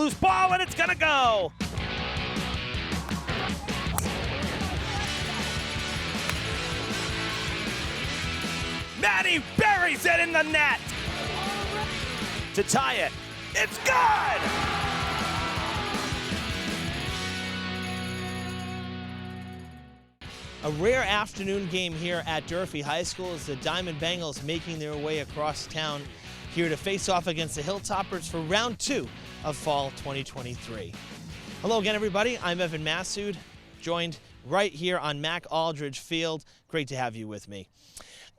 loose ball, and it's going to go. Maddie buries it in the net to tie it. It's good! A rare afternoon game here at Durfee High School as the Diman Bengals making their way across town here to face off against the Hilltoppers for round 2 of fall 2023. Hello again, everybody. I'm Evan Massoud, joined right here on Mac Aldridge Field. Great to have you with me.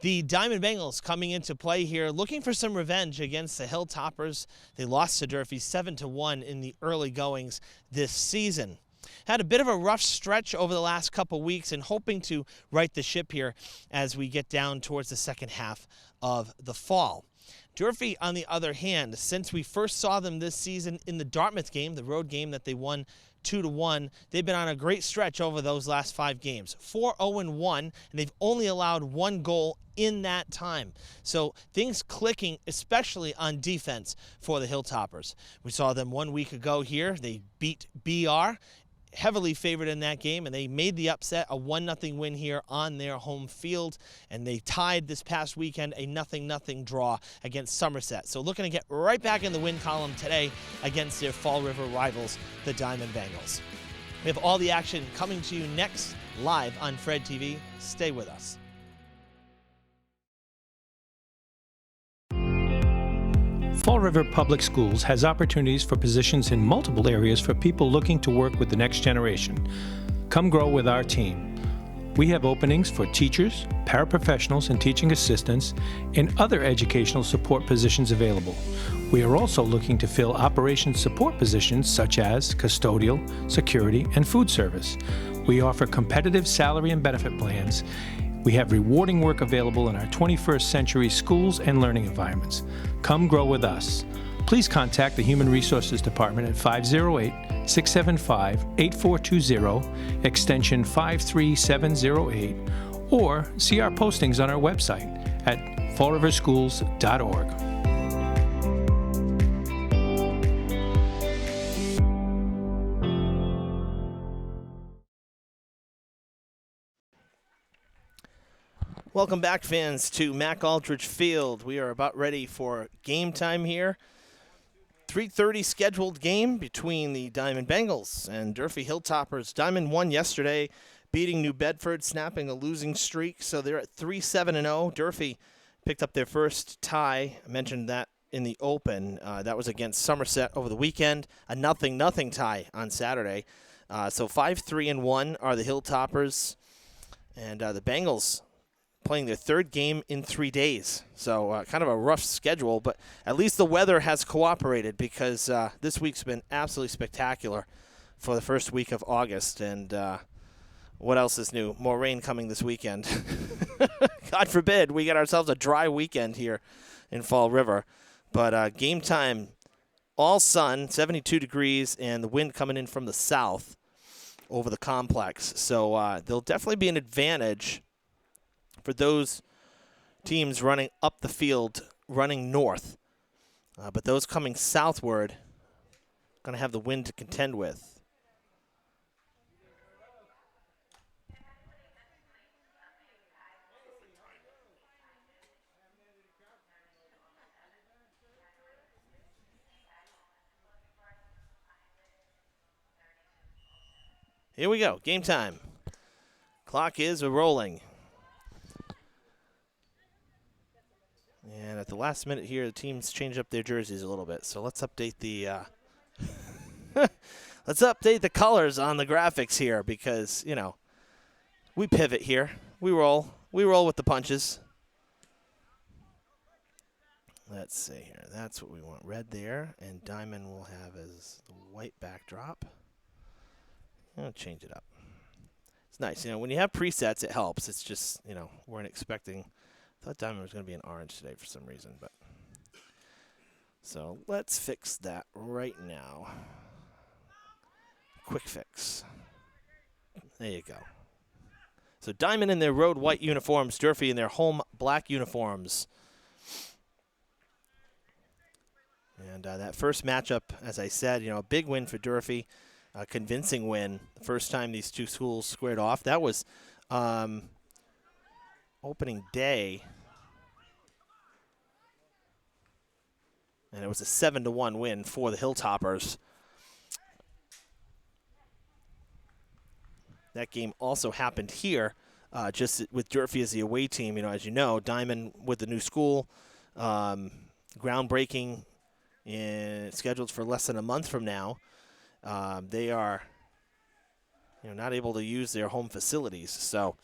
The Diman Bengals coming into play here looking for some revenge against the Hilltoppers. They lost to Durfee 7-1 in the early goings this season. Had a bit of a rough stretch over the last couple weeks and hoping to right the ship here as we get down towards the second half of the fall. Durfee, on the other hand, since we first saw them this season in the Dartmouth game, the road game that they won 2-1, they've been on a great stretch over those last 5 games. 4-0-1, and they've only allowed 1 goal in that time. So things clicking, especially on defense for the Hilltoppers. We saw them 1 week ago here. They beat BR, heavily favored in that game, and they made the upset, a 1-0 win here on their home field, and they tied this past weekend a 0-0 draw against Somerset. So looking to get right back in the win column today against their Fall River rivals, the Diman Bengals. We have all the action coming to you next, live on Fred TV. Stay with us. Fall River Public Schools has opportunities for positions in multiple areas for people looking to work with the next generation. Come grow with our team. We have openings for teachers, paraprofessionals, and teaching assistants, and other educational support positions available. We are also looking to fill operations support positions such as custodial, security, and food service. We offer competitive salary and benefit plans. We have rewarding work available in our 21st century schools and learning environments. Come grow with us. Please contact the Human Resources Department at 508-675-8420, extension 53708, or see our postings on our website at fallriverschools.org. Welcome back, fans, to Mac Aldridge Field. We are about ready for game time here. 3:30 scheduled game between the Diman Bengals and Durfee Hilltoppers. Diman won yesterday, beating New Bedford, snapping a losing streak. So they're at 3-7-0. Durfee picked up their first tie. I mentioned that in the open. That was against Somerset over the weekend. A 0-0 tie on Saturday. So 5-3-1 are the Hilltoppers. And the Bengals playing their 3rd game in 3 days. So kind of a rough schedule, but at least the weather has cooperated because this week's been absolutely spectacular for the first week of August. And what else is new? More rain coming this weekend. God forbid we get ourselves a dry weekend here in Fall River. But game time, all sun, 72 degrees, and the wind coming in from the south over the complex. So there'll definitely be an advantage for those teams running up the field, running north. But those coming southward going to have the wind to contend with. Here we go, game time. Clock is rolling. And at the last minute here, the teams changed up their jerseys a little bit. So let's update the let's update the colors on the graphics here because, you know, we pivot here. We roll with the punches. Let's see here. That's what we want. Red there, and Diman will have as the white backdrop. I'll change it up. It's nice. You know, when you have presets, it helps. It's just, you know, weren't expecting. I thought Diman was going to be an orange today for some reason, but so let's fix that right now. Quick fix. There you go. So Diman in their road white uniforms, Durfee in their home black uniforms. And that first matchup, as I said, a big win for Durfee, a convincing win. The first time these two schools squared off. That was opening day. And it was a 7-1 win for the Hilltoppers. That game also happened here, just with Durfee as the away team. As you know, Diman with the new school, groundbreaking, scheduled for less than a month from now. They are, not able to use their home facilities. So,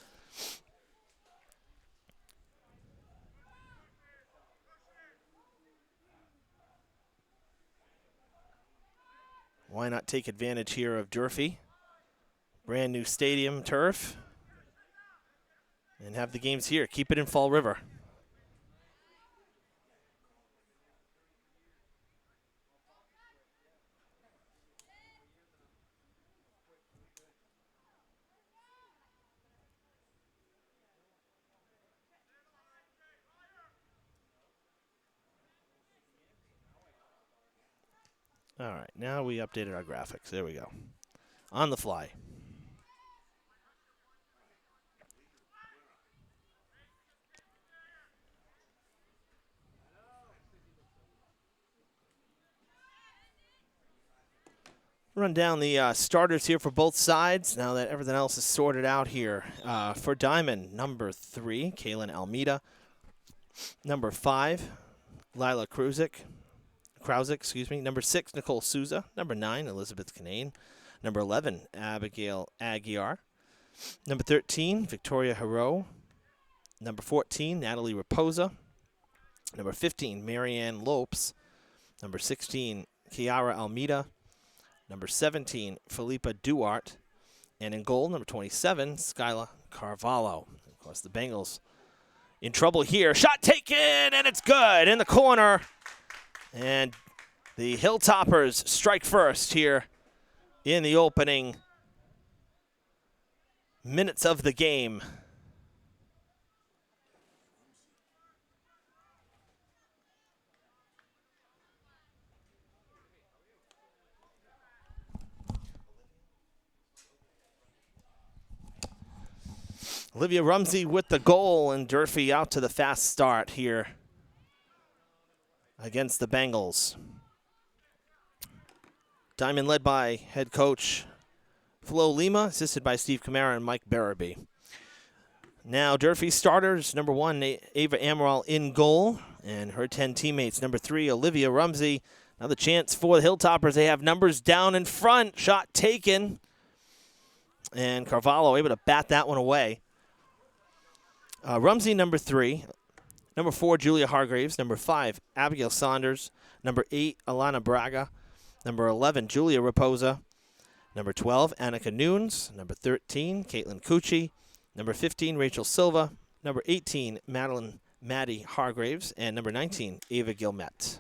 why not take advantage here of Durfee? Brand new stadium turf. And have the games here. Keep it in Fall River. All right, now we updated our graphics. There we go. On the fly. Run down the starters here for both sides now that everything else is sorted out here. For Diman, number 3, Kaylin Almeida. Number 5, Lila Krausick. Number 6, Nicole Souza. Number 9, Elizabeth Canane. Number 11, Abigail Aguiar. Number 13, Victoria Hero. Number 14, Natalie Raposa. Number 15, Marianne Lopes. Number 16, Kiara Almeida. Number 17, Felipa Duarte. And in goal, number 27, Skyla Carvalho. Of course, the Bengals in trouble here. Shot taken, and it's good in the corner. And the Hilltoppers strike first here in the opening minutes of the game. Olivia Rumsey with the goal, and Durfee out to the fast start here against the Bengals. Diman led by head coach Flo Lima, assisted by Steve Camara and Mike Barabee. Now Durfee starters, number 1, Ava Amaral in goal, and her 10 teammates. Number 3, Olivia Rumsey. Now the chance for the Hilltoppers. They have numbers down in front. Shot taken. And Carvalho able to bat that one away. Rumsey, number 3. Number 4, Julia Hargraves. Number 5, Abigail Saunders. Number 8, Alana Braga. Number 11, Julia Raposa. Number 12, Annika Nunes. Number 13, Caitlin Cucci. Number 15, Rachel Silva. Number 18, Maddie Hargraves. And number 19, Ava Gilmet.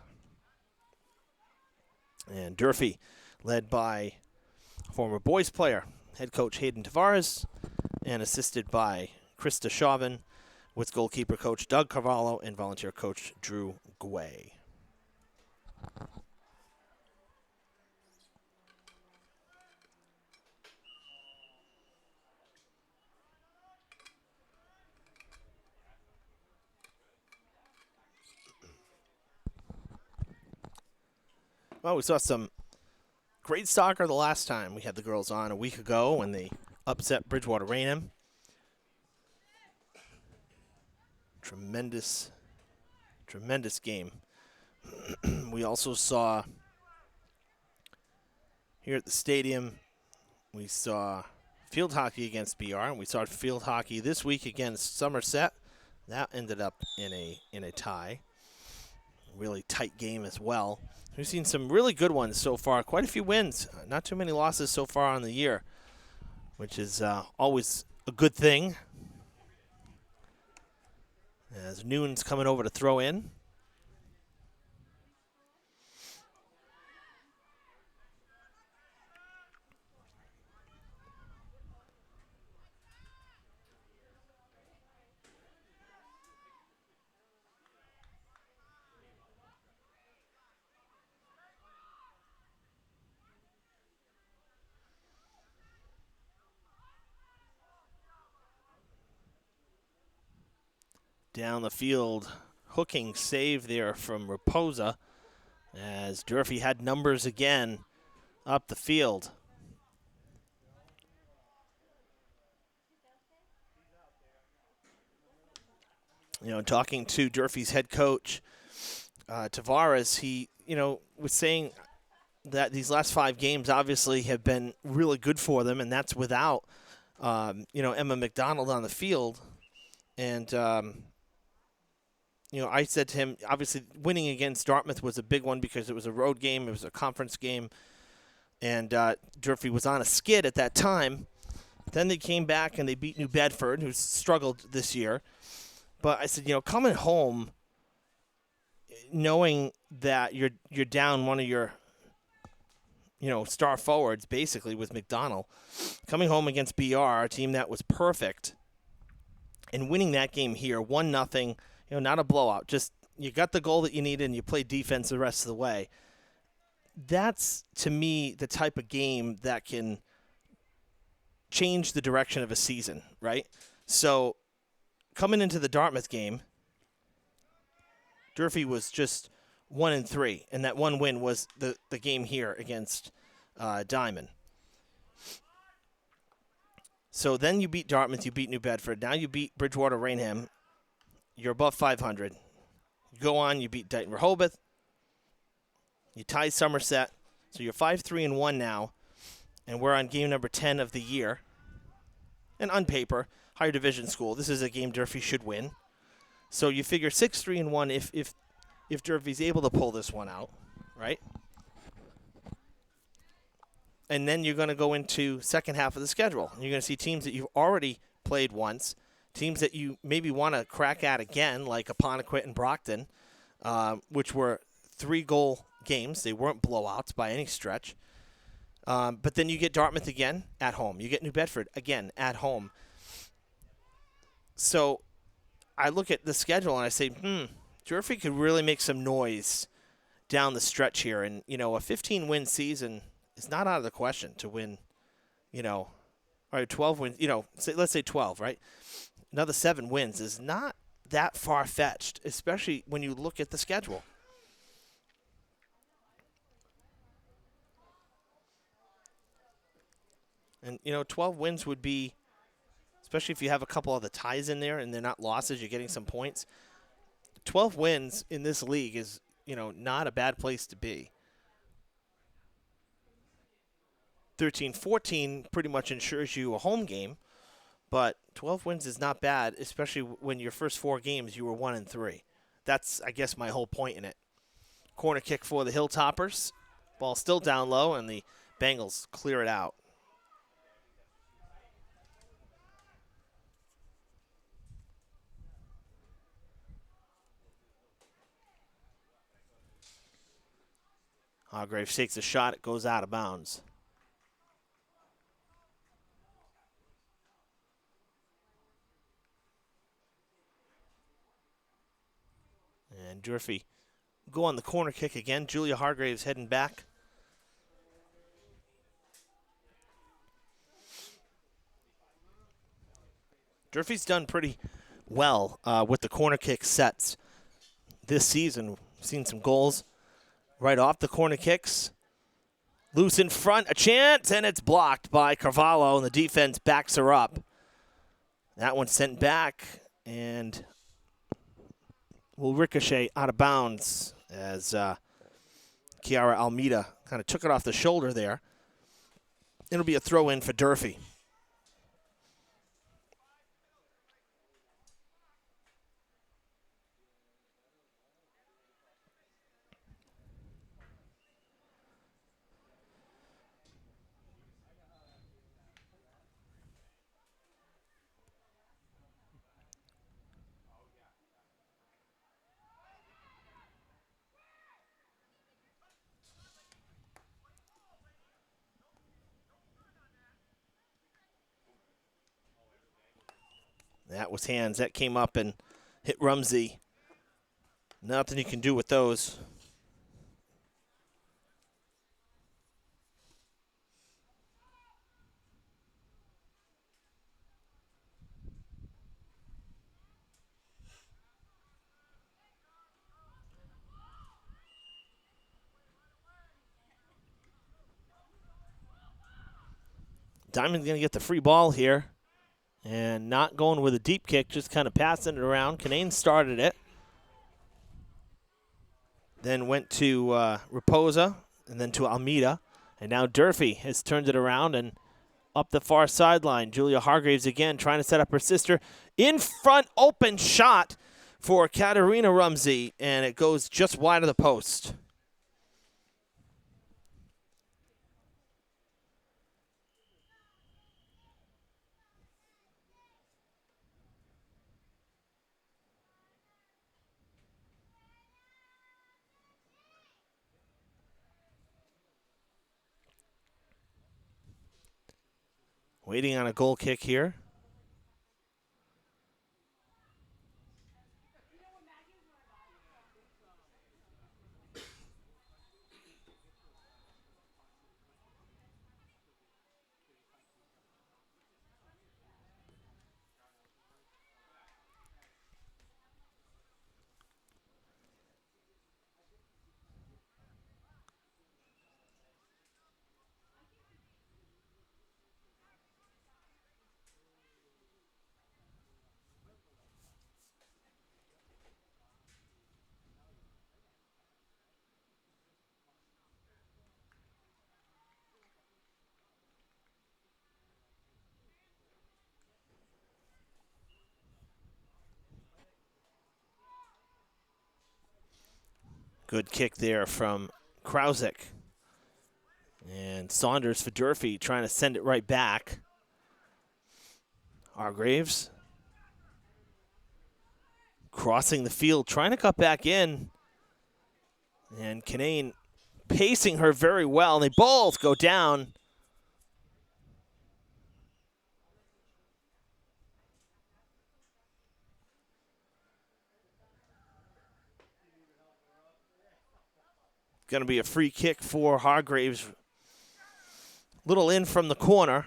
And Durfee, led by former boys player, head coach Hayden Tavares, and assisted by Krista Chauvin, with goalkeeper coach Doug Carvalho and volunteer coach Drew Guay. Well, we saw some great soccer the last time we had the girls on a week ago when they upset Bridgewater Raynham. Tremendous game. We also saw here at the stadium, we saw field hockey against BR, and we saw field hockey this week against Somerset. That ended up in a tie. Really tight game as well. We've seen some really good ones so far. Quite a few wins. Not too many losses so far on the year, which is always a good thing. As Nunes coming over to throw in. Down the field, hooking save there from Raposa as Durfee had numbers again up the field. Talking to Durfee's head coach, Tavares, he, was saying that these last 5 games obviously have been really good for them, and that's without, Emma McDonald on the field. And, I said to him, obviously winning against Dartmouth was a big one because it was a road game, it was a conference game, and Durfee was on a skid at that time. Then they came back and they beat New Bedford, who's struggled this year. But I said, coming home, knowing that you're down one of your, star forwards, basically, with McDonald, coming home against BR, a team that was perfect, and winning that game here, 1-0, not a blowout, just you got the goal that you needed and you played defense the rest of the way. That's, to me, the type of game that can change the direction of a season, right? So coming into the Dartmouth game, Durfee was just 1-3, and that one win was the game here against Diman. So then you beat Dartmouth, you beat New Bedford, now you beat Bridgewater Rainham, you're above 500. You go on, you beat Dighton Rehoboth, you tie Somerset, so you're 5-3-1 now, and we're on game number 10 of the year. And on paper, higher division school, this is a game Durfee should win. So you figure 6-3-1 if Durfee's able to pull this one out, right? And then you're going to go into second half of the schedule. You're going to see teams that you've already played once, teams that you maybe want to crack at again, like Apponequet and Brockton, which were 3-goal games. They weren't blowouts by any stretch. But then you get Dartmouth again at home. You get New Bedford again at home. So I look at the schedule and I say, Durfee could really make some noise down the stretch here. And, a 15-win season is not out of the question to win, all right, 12 wins, let's say 12, right? Another 7 wins is not that far-fetched, especially when you look at the schedule. And, 12 wins would be, especially if you have a couple of the ties in there and they're not losses, you're getting some points. 12 wins in this league is, not a bad place to be. 13-14 pretty much ensures you a home game, but 12 wins is not bad, especially when your first 4 games you were 1-3. That's, I guess, my whole point in it. Corner kick for the Hilltoppers. Ball still down low, and the Bengals clear it out. Hargraves takes a shot. It goes out of bounds. And Durfee go on the corner kick again. Julia Hargraves heading back. Durfee's done pretty well with the corner kick sets this season. We've seen some goals right off the corner kicks. Loose in front, a chance, and it's blocked by Carvalho, and the defense backs her up. That one's sent back, and will ricochet out of bounds as Kiara Almeida kind of took it off the shoulder there. It'll be a throw-in for Durfee. That was hands. That came up and hit Rumsey. Nothing you can do with those. Diamond's going to get the free ball here. And not going with a deep kick, just kind of passing it around. Canane started it. Then went to Raposa, and then to Almeida. And now Durfee has turned it around and up the far sideline. Julia Hargraves again trying to set up her sister. In front, open shot for Katarina Rumsey, and it goes just wide of the post. Waiting on a goal kick here. Good kick there from Krausik. And Saunders for Durfee trying to send it right back. Hargraves crossing the field, trying to cut back in. And Canane pacing her very well. And they both go down. Going to be a free kick for Hargraves. Little in from the corner.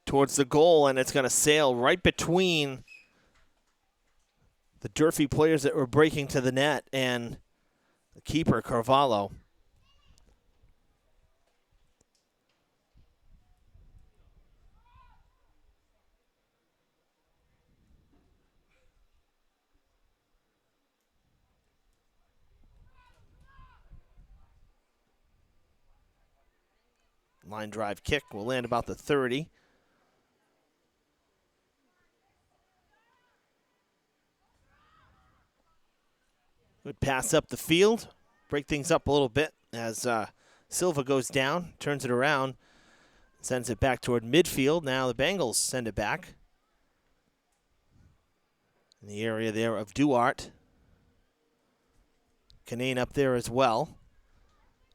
Towards the goal, and it's going to sail right between the Durfee players that were breaking to the net and the keeper, Carvalho. Line drive kick will land about the 30. Good pass up the field. Break things up a little bit as Silva goes down, turns it around, sends it back toward midfield. Now the Bengals send it back. In the area there of Duarte. Canane up there as well.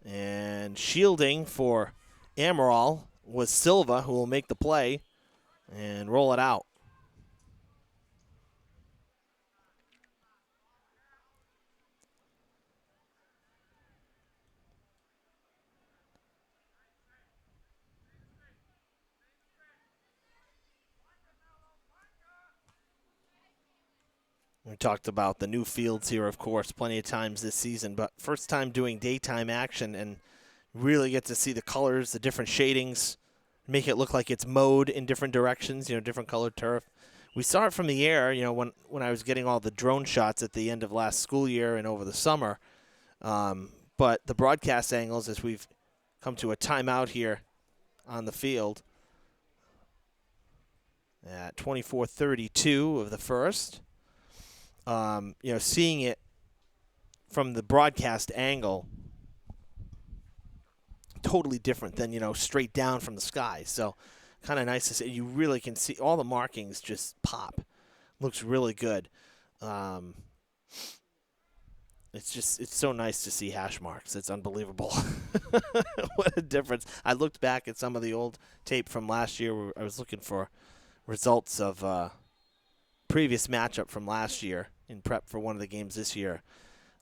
And shielding for Amaral was Silva, who will make the play and roll it out. We talked about the new fields here, of course, plenty of times this season, but first time doing daytime action and really get to see the colors, the different shadings, make it look like it's mowed in different directions, different colored turf. We saw it from the air, when I was getting all the drone shots at the end of last school year and over the summer. But the broadcast angles, as we've come to a timeout here on the field at 24:32 of the first. Seeing it from the broadcast angle, totally different than, straight down from the sky. So kind of nice to see. You really can see all the markings just pop. Looks really good. It's so nice to see hash marks. It's unbelievable. What a difference. I looked back at some of the old tape from last year where I was looking for results of previous matchup from last year in prep for one of the games this year.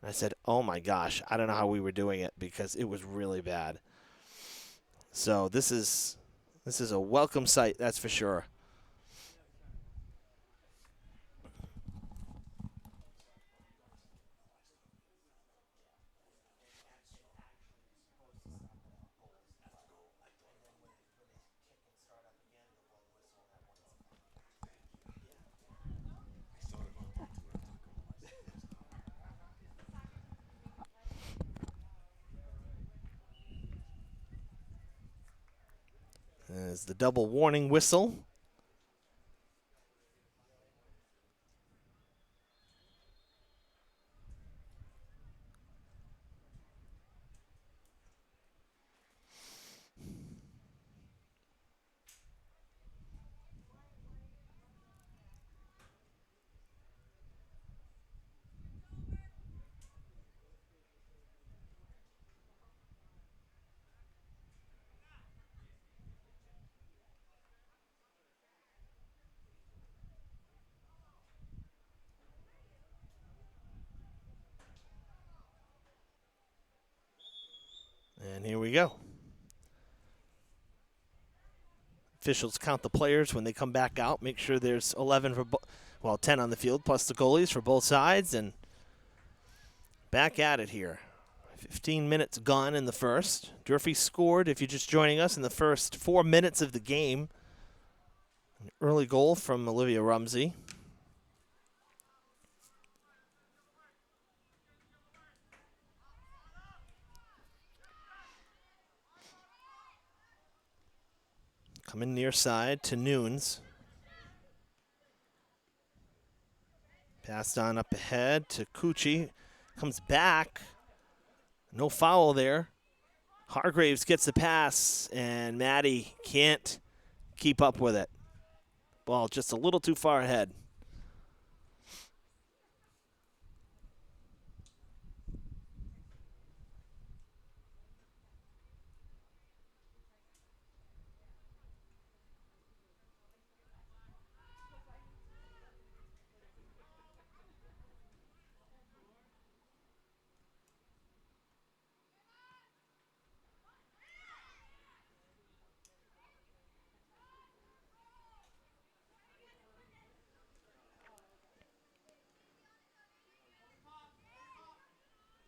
And I said, oh my gosh, I don't know how we were doing it because it was really bad. So this is a welcome sight, that's for sure. As the double warning whistle. And here we go. Officials count the players when they come back out. Make sure there's 11 for, 10 on the field, plus the goalies for both sides. And back at it here. 15 minutes gone in the first. Durfee scored, if you're just joining us, in the first 4 minutes of the game. An early goal from Olivia Rumsey. Coming near side to Nunes. Passed on up ahead to Cucci. Comes back. No foul there. Hargraves gets the pass, and Maddie can't keep up with it. Ball just a little too far ahead.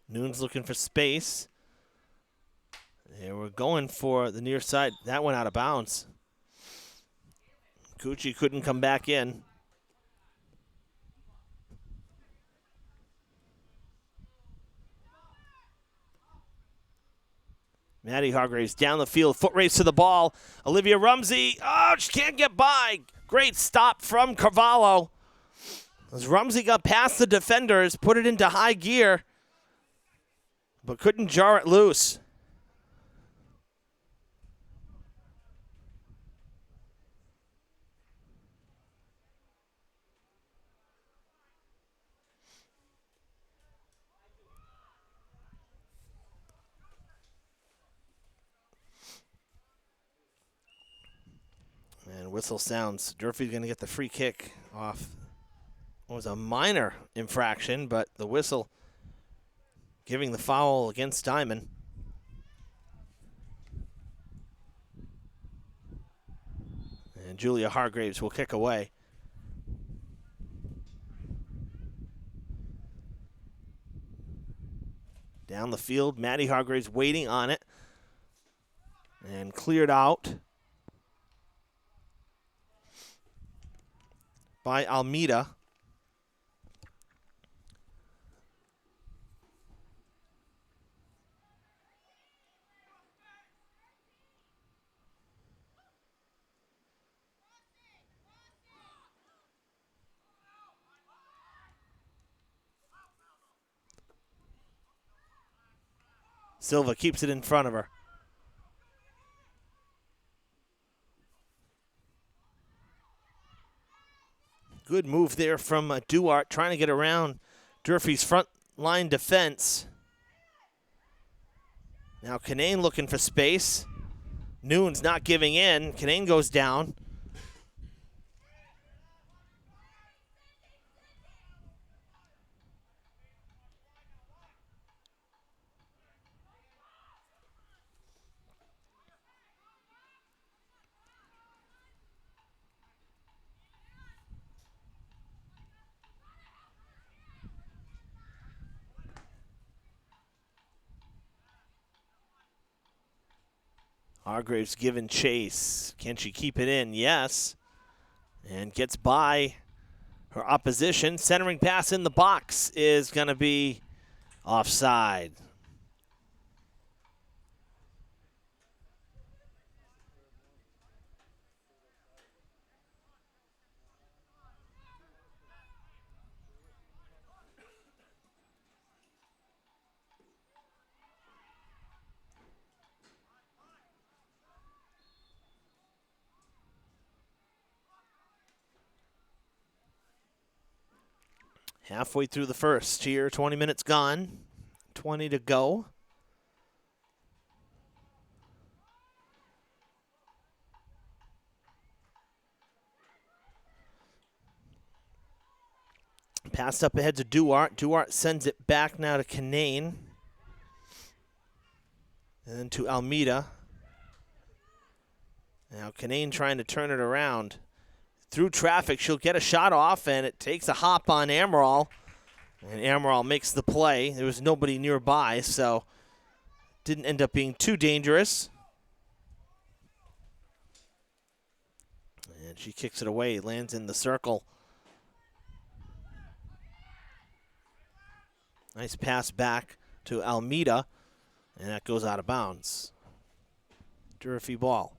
Nunes looking for space. They were going for the near side. That went out of bounds. Cucci couldn't come back in. Maddie Hargraves down the field, foot race to the ball. Olivia Rumsey, she can't get by. Great stop from Carvalho. As Rumsey got past the defenders, put it into high gear, but couldn't jar it loose. And whistle sounds. Durfee's going to get the free kick off. It was a minor infraction, but the whistle giving the foul against Diman. And Julia Hargraves will kick away. Down the field, Maddie Hargraves waiting on it. And cleared out by Almeida. Silva keeps it in front of her. Good move there from Duarte, trying to get around Durfee's front line defense. Now Canane looking for space. Nunes not giving in. Canane goes down. Hargraves giving chase. Can she keep it in? Yes. And gets by her opposition. Centering pass in the box is going to be offside. Halfway through the first here, 20 minutes gone, 20 to go. Passed up ahead to Duarte. Duarte sends it back now to Canane. And then to Almeida. Now Canane trying to turn it around. Through traffic, she'll get a shot off, and it takes a hop on Amaral. And Amaral makes the play. There was nobody nearby, so didn't end up being too dangerous. And she kicks it away, lands in the circle. Nice pass back to Almeida, and that goes out of bounds. Durfee ball.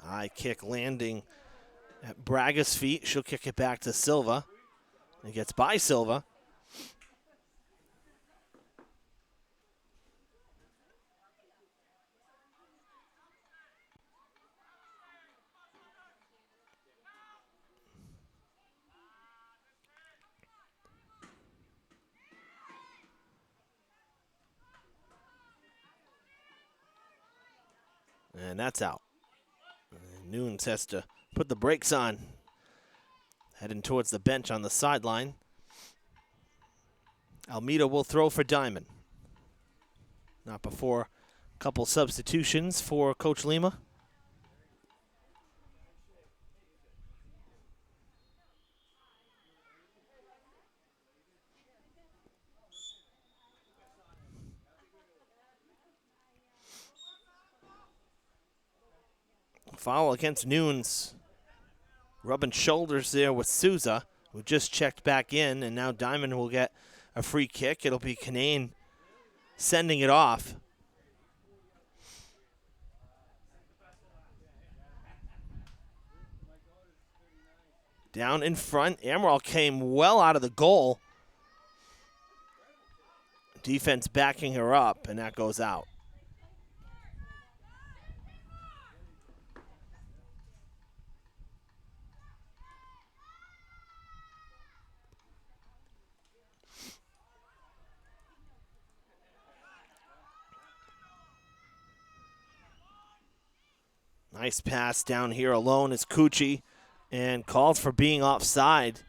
High kick landing at Braga's feet. She'll kick it back to Silva. It gets by Silva. And that's out. Nunes has to put the brakes on. Heading towards the bench on the sideline. Almeida will throw for Diman. Not before a couple substitutions for Coach Lima. Foul against Nunes. Rubbing shoulders there with Souza, who just checked back in, and now Diman will get a free kick. It'll be Canane sending it off. Down in front, Amaral came well out of the goal. Defense backing her up, and that goes out. Nice pass down here alone is Cucci, and called for being offside.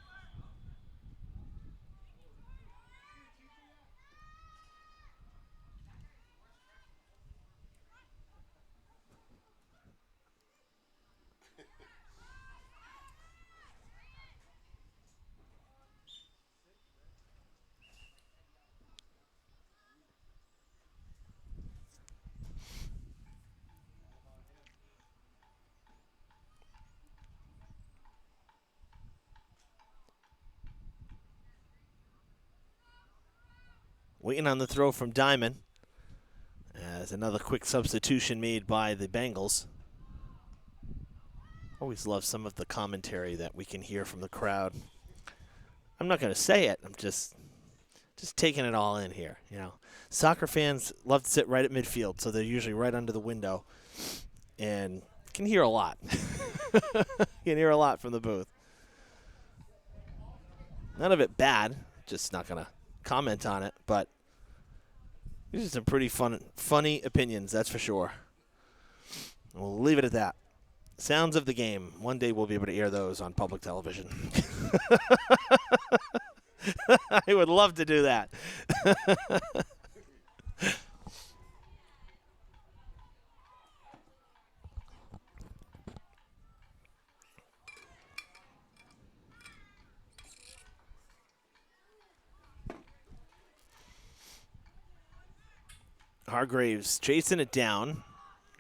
Waiting on the throw from Diman. As another quick substitution made by the Bengals. Always love some of the commentary that we can hear from the crowd. I'm not going to say it. I'm just taking it all in here. You know, soccer fans love to sit right at midfield, so they're usually right under the window, and can hear a lot. Can hear a lot from the booth. None of it bad. Just not going to comment on it, but These are some pretty funny opinions, that's for sure. We'll leave it at that. Sounds of the game. One day we'll be able to air those on public television. I would love to do that. Hargraves chasing it down.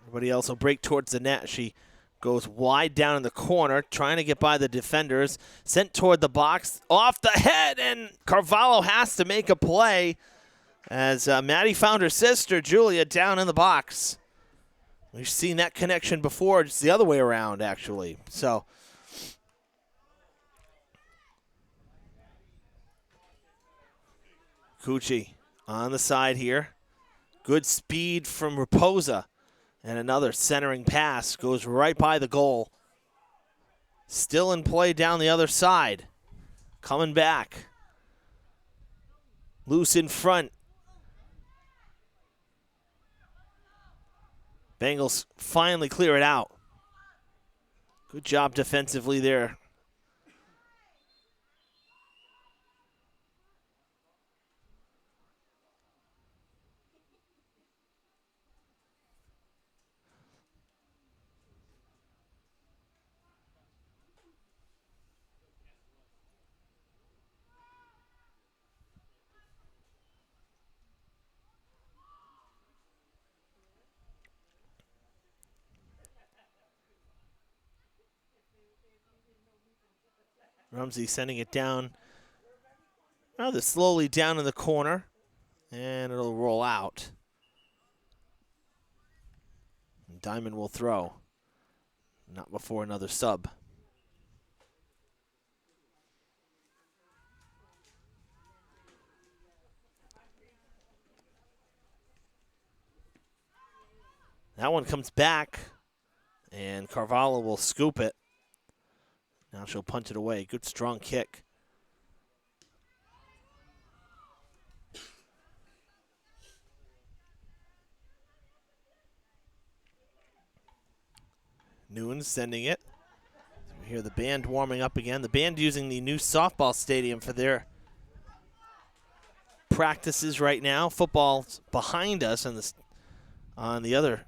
Everybody else will break towards the net. She goes wide down in the corner, trying to get by the defenders. Sent toward the box, off the head, and Carvalho has to make a play as Maddie found her sister, Julia, down in the box. We've seen that connection before, just the other way around, actually. So, Cucci on the side here. Good speed from Raposa. And another centering pass goes right by the goal. Still in play down the other side. Coming back. Loose in front. Bengals finally clear it out. Good job defensively there. Rumsey sending it down rather slowly down in the corner, and it'll roll out. And Diman will throw. Not before another sub. That one comes back, and Carvalho will scoop it. Now she'll punch it away. Good strong kick. Nguyen sending it. We hear the band warming up again. The band using the new softball stadium for their practices right now. Football's behind us on the other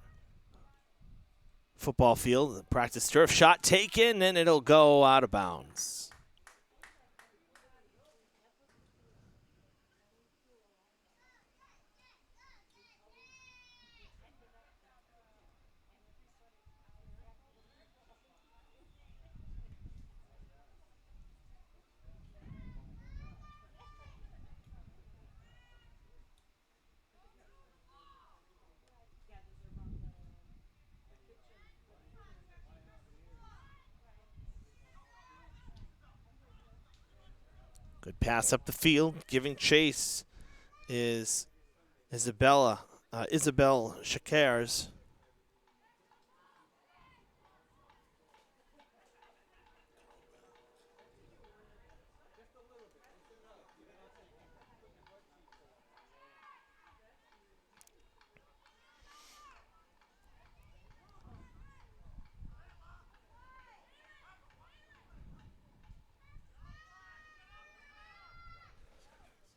football field. The practice turf shot taken, and it'll go out of bounds. Good pass up the field. Giving chase is Isabel Shakers.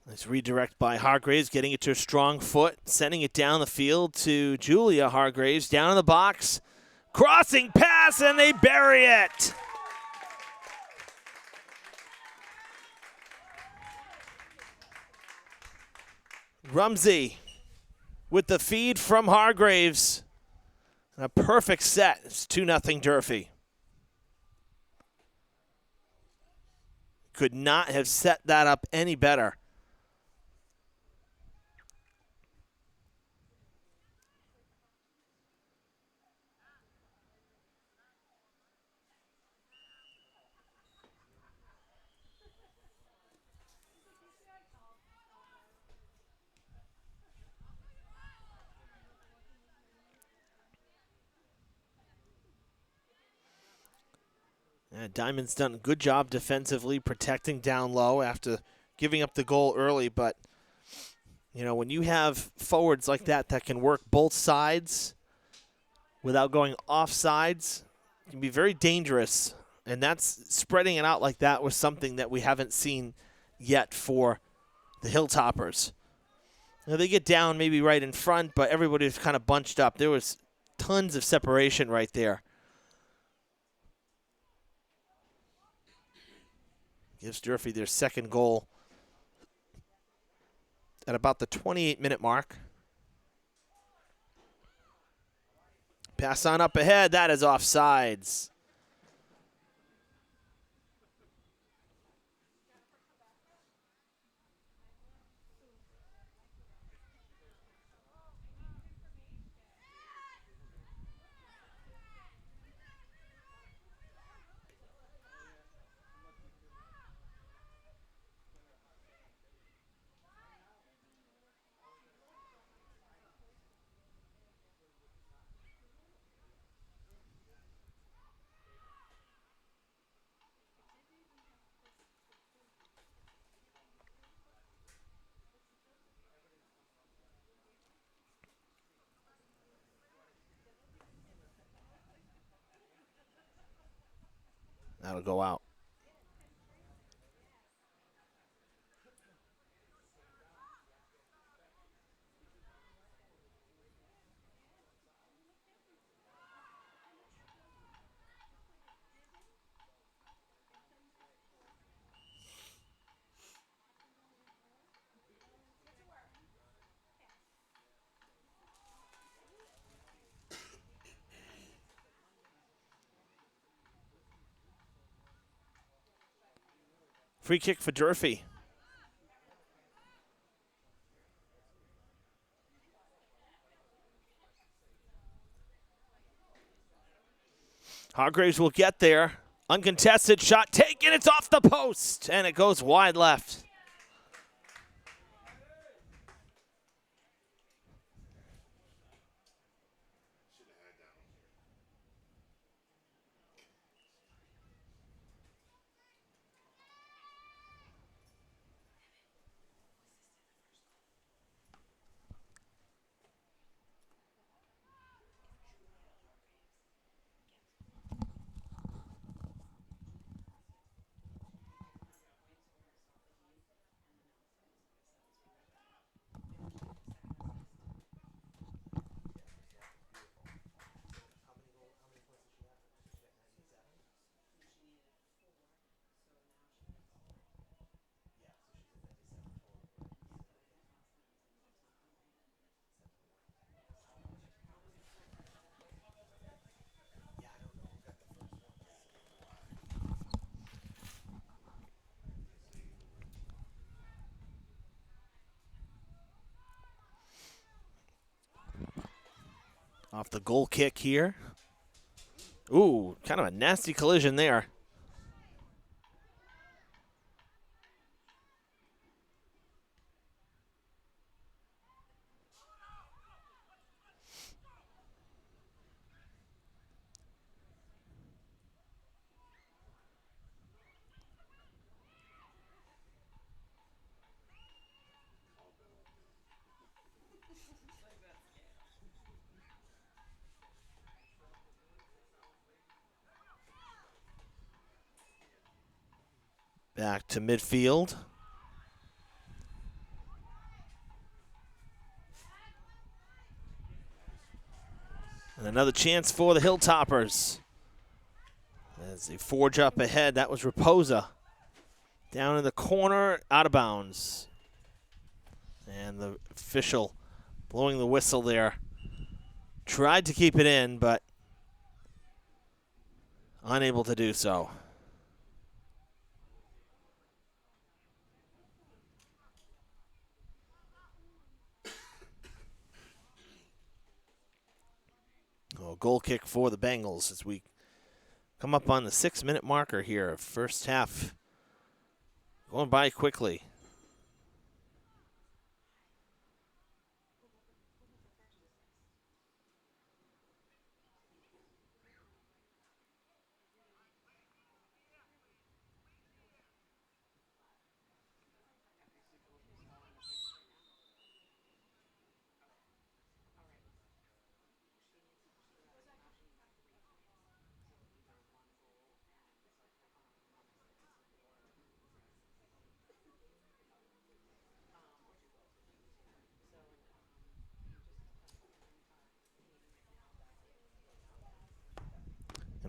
Nice redirect by Hargraves, getting it to a strong foot, sending it down the field to Julia Hargraves, down in the box. Crossing pass, and they bury it. Rumsey with the feed from Hargraves. And a perfect set. It's 2-0 Durfee. Could not have set that up any better. Diamond's done a good job defensively, protecting down low after giving up the goal early, but You know, when you have forwards like that can work both sides without going off sides, it can be very dangerous. And that's spreading it out like that was something that we haven't seen yet for the Hilltoppers. Now, they get down maybe right in front, but everybody's kind of bunched up. There was tons of separation right there. Gives Durfee their second goal at about the 28-minute mark. Pass on up ahead. That is offsides. That'll go out. Free kick for Durfee. Hargraves will get there. Uncontested shot taken. It's off the post, and it goes wide left. Off the goal kick here. Ooh, kind of a nasty collision there. Back to midfield. And another chance for the Hilltoppers. As they forge up ahead, that was Raposa. Down in the corner, out of bounds. And the official blowing the whistle there. Tried to keep it in, but unable to do so. Oh, goal kick for the Bengals as we come up on the 6-minute marker here. First half going by quickly.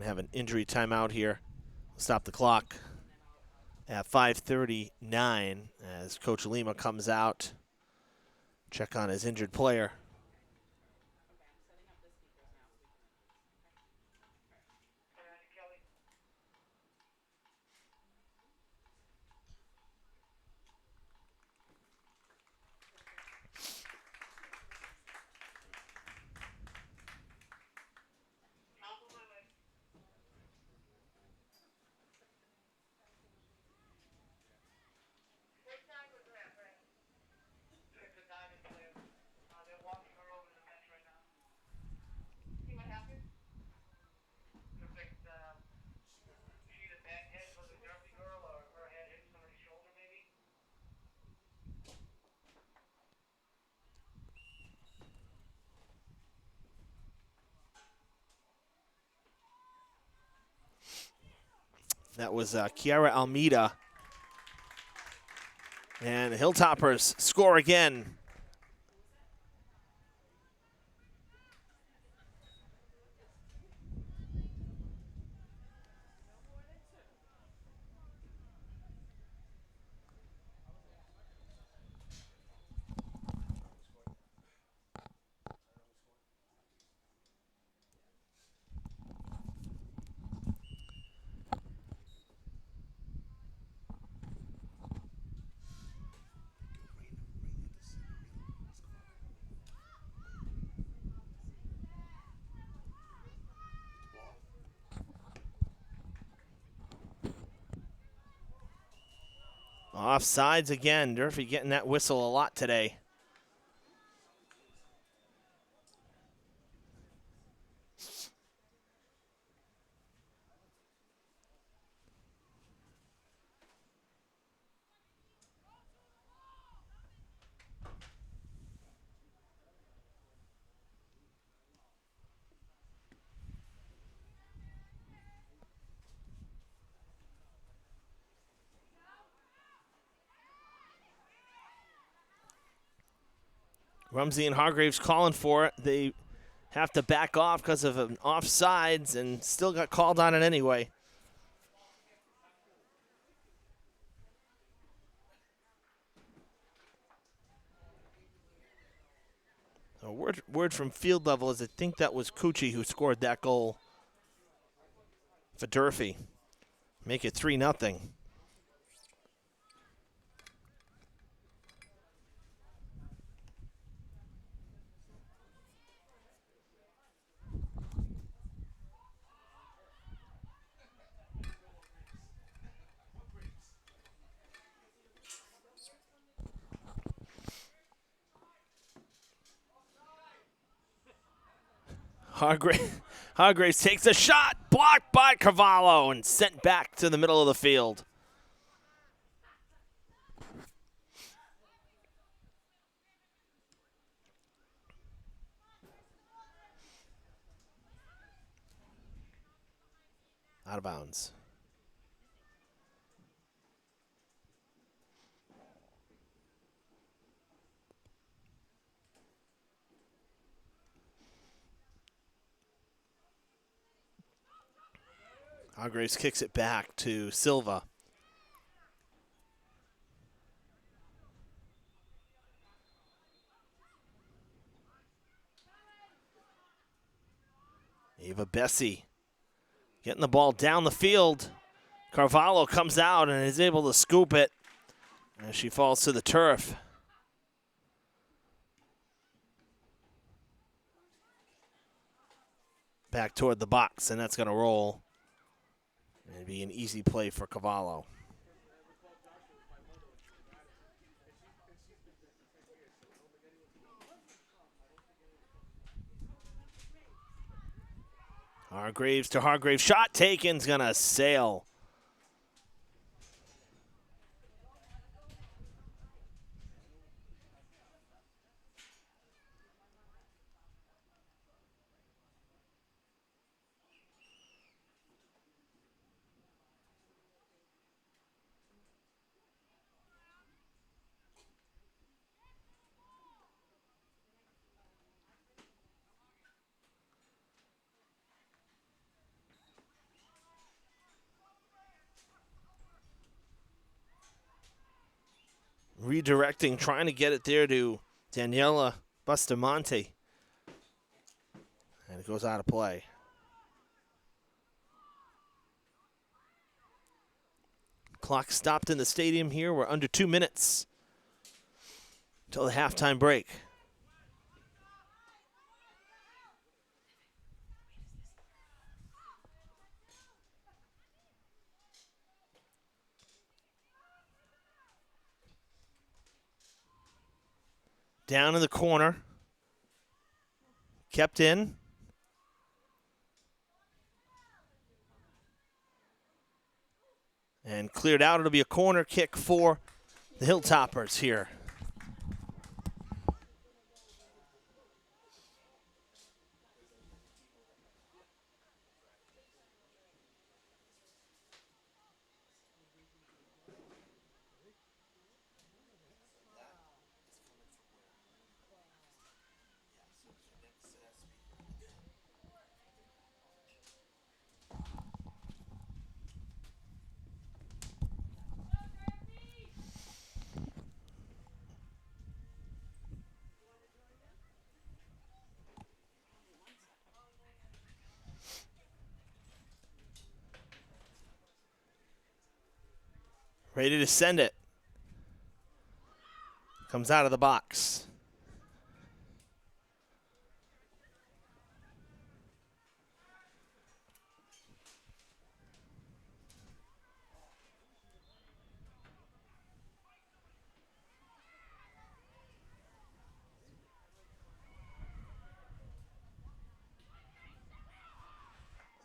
Gonna have an injury timeout here. Stop the clock at 5:39 as Coach Lima comes out, check on his injured player. That was Kiara Almeida. And the Hilltoppers score again. Offsides again. Durfee getting that whistle a lot today. Rumsey and Hargraves calling for it. They have to back off because of an offsides and still got called on it anyway. A word from field level is I think that was Cucci who scored that goal for Durfee. Make it 3-0. Hargraves takes a shot, blocked by Carvalho, and sent back to the middle of the field. Out of bounds. Hargraves kicks it back to Silva. Ava Bessie getting the ball down the field. Carvalho comes out and is able to scoop it as she falls to the turf. Back toward the box, and that's going to roll. It'd be an easy play for Carvalho. Hargraves to Hargraves. Shot taken's going to sail. Redirecting, trying to get it there to Daniela Bustamante. And it goes out of play. Clock stopped in the stadium here. We're under 2 minutes until the halftime break. Down in the corner. Kept in. And cleared out. It'll be a corner kick for the Hilltoppers here. Ready to send it. Comes out of the box.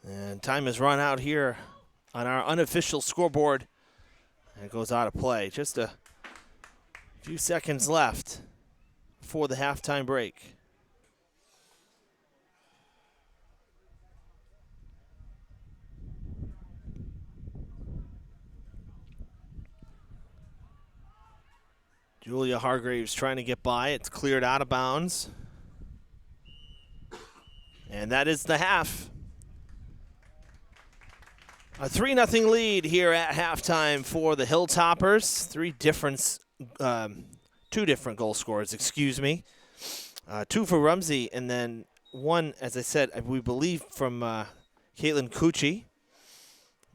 And time has run out here on our unofficial scoreboard. And it goes out of play. Just a few seconds left before the halftime break. Julia Hargraves trying to get by. It's cleared out of bounds. And that is the half. A 3-0 lead here at halftime for the Hilltoppers. Two different goal scorers, excuse me. Two for Rumsey, and then one, as I said, we believe from Caitlin Cucci.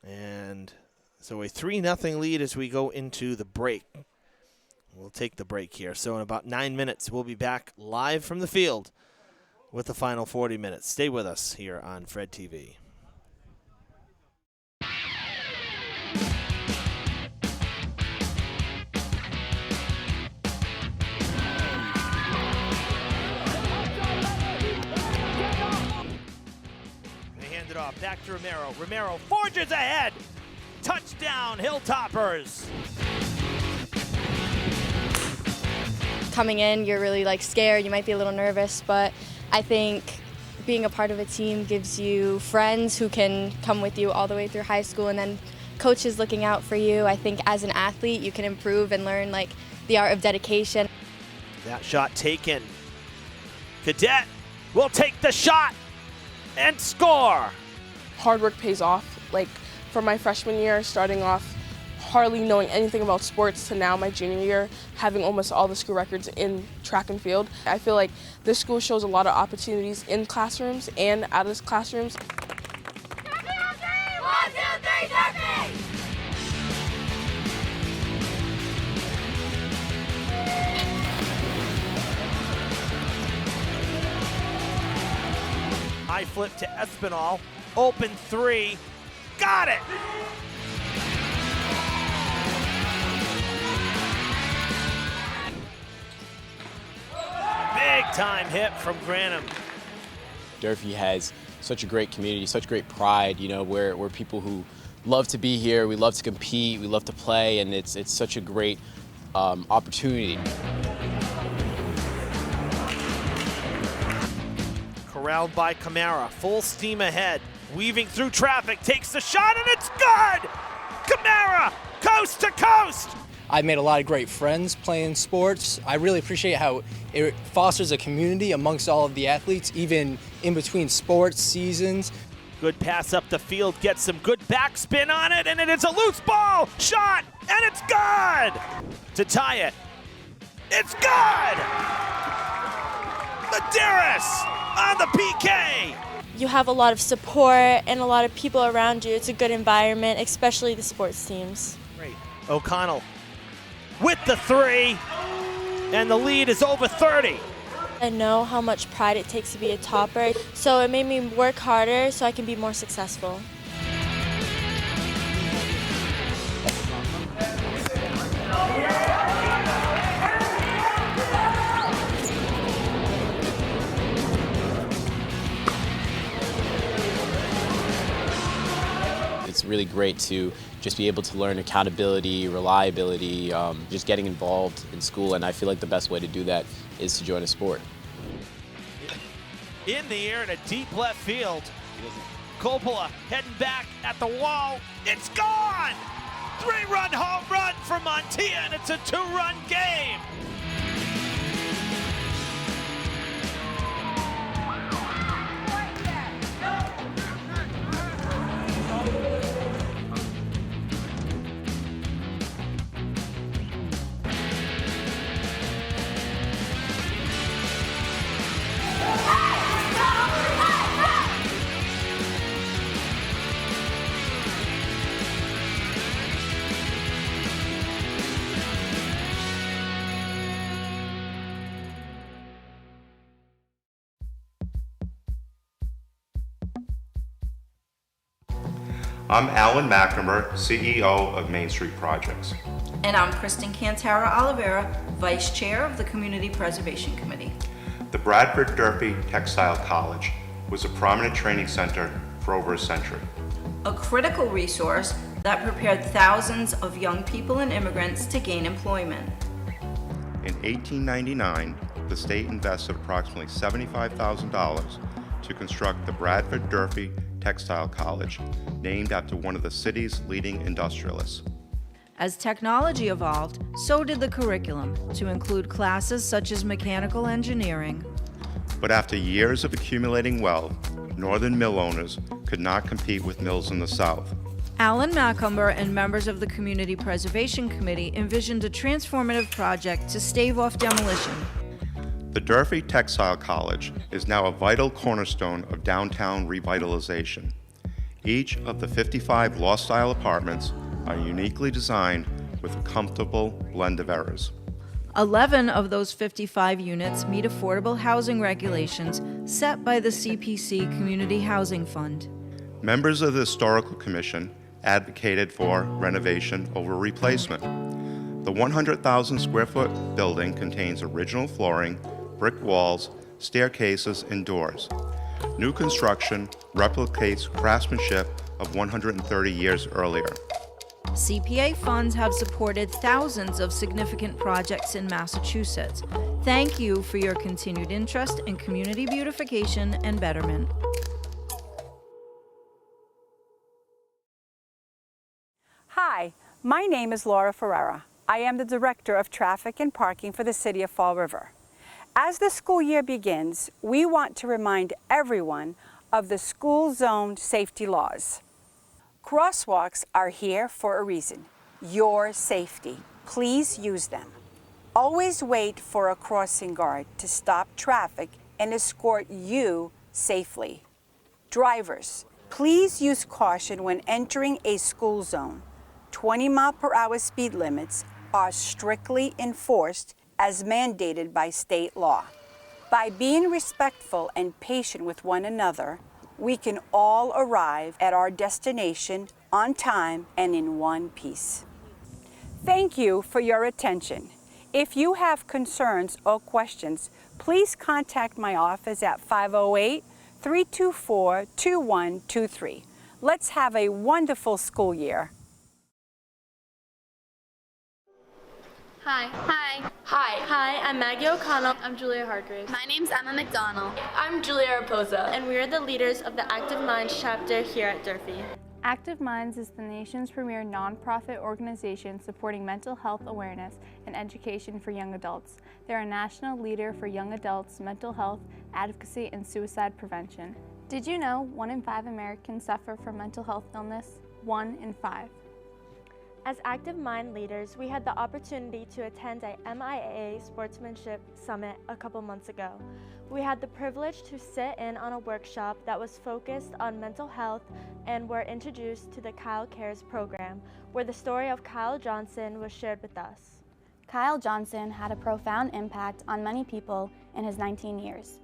And so a 3-0 lead as we go into the break. We'll take the break here. So in about 9 minutes, we'll be back live from the field with the final 40 minutes. Stay with us here on Fred TV. It off. Back to Romero. Romero forges ahead. Touchdown, Hilltoppers. Coming in, you're really scared. You might be a little nervous, but I think being a part of a team gives you friends who can come with you all the way through high school, and then coaches looking out for you. I think as an athlete, you can improve and learn the art of dedication. That shot taken. Cadet will take the shot and score. Hard work pays off. From my freshman year, starting off hardly knowing anything about sports to now my junior year, having almost all the school records in track and field. I feel like this school shows a lot of opportunities in classrooms and out of classrooms. Durfee on three! 1, 2, 3, Durfee! High flip to Espinal. Open three. Got it! Big time hit from Granum. Durfee has such a great community, such great pride, we're people who love to be here, we love to compete, we love to play, and it's such a great opportunity. Corralled by Camara, full steam ahead, weaving through traffic, takes the shot, and it's good! Camara, coast to coast! I made a lot of great friends playing sports. I really appreciate how it fosters a community amongst all of the athletes, even in between sports seasons. Good pass up the field, gets some good backspin on it, and it is a loose ball, shot, and it's good! To tie it, It's good! Medeiros on the PK! You have a lot of support and a lot of people around you. It's a good environment, especially the sports teams. Great. O'Connell with the three, and the lead is over 30. I know how much pride it takes to be a topper, so it made me work harder so I can be more successful. It's really great to just be able to learn accountability, reliability, just getting involved in school, and I feel like the best way to do that is to join a sport. In the air in a deep left field. Coppola heading back at the wall. It's gone! 3-run home run for Montilla, and it's a 2-run game. I'm Alan McNamara, CEO of Main Street Projects. And I'm Kristen Cantara Oliveira, Vice Chair of the Community Preservation Committee. The Bradford Durfee Textile College was a prominent training center for over a century. A critical resource that prepared thousands of young people and immigrants to gain employment. In 1899, the state invested approximately $75,000 to construct the Bradford Durfee Textile College, named after one of the city's leading industrialists. As technology evolved, so did the curriculum, to include classes such as mechanical engineering. But after years of accumulating wealth, northern mill owners could not compete with mills in the South. Alan Macumber and members of the Community Preservation Committee envisioned a transformative project to stave off demolition. The Durfee Textile College is now a vital cornerstone of downtown revitalization. Each of the 55 law-style apartments are uniquely designed with a comfortable blend of errors. 11 of those 55 units meet affordable housing regulations set by the CPC Community Housing Fund. Members of the Historical Commission advocated for renovation over replacement. The 100,000 square foot building contains original flooring, brick walls, staircases, and doors. New construction replicates craftsmanship of 130 years earlier. CPA funds have supported thousands of significant projects in Massachusetts. Thank you for your continued interest in community beautification and betterment. Hi, my name is Laura Ferreira. I am the Director of Traffic and Parking for the City of Fall River. As the school year begins, we want to remind everyone of the school zone safety laws. Crosswalks are here for a reason, your safety. Please use them. Always wait for a crossing guard to stop traffic and escort you safely. Drivers, please use caution when entering a school zone. 20-mile-per-hour speed limits are strictly enforced as mandated by state law. By being respectful and patient with one another, we can all arrive at our destination on time and in one piece. Thank you for your attention. If you have concerns or questions, please contact my office at 508-324-2123. Let's have a wonderful school year. Hi. Hi. Hi. Hi, I'm Maggie O'Connell. I'm Julia Hargraves. My name's Emma McDonald. I'm Julia Raposa, and we are the leaders of the Active Minds chapter here at Durfee. Active Minds is the nation's premier nonprofit organization supporting mental health awareness and education for young adults. They're a national leader for young adults' mental health, advocacy, and suicide prevention. Did you know 1 in 5 Americans suffer from mental health illness? 1 in 5. As active mind leaders, we had the opportunity to attend a MIAA Sportsmanship Summit a couple months ago. We had the privilege to sit in on a workshop that was focused on mental health and were introduced to the Kyle Cares program, where the story of Kyle Johnson was shared with us. Kyle Johnson had a profound impact on many people in his 19 years.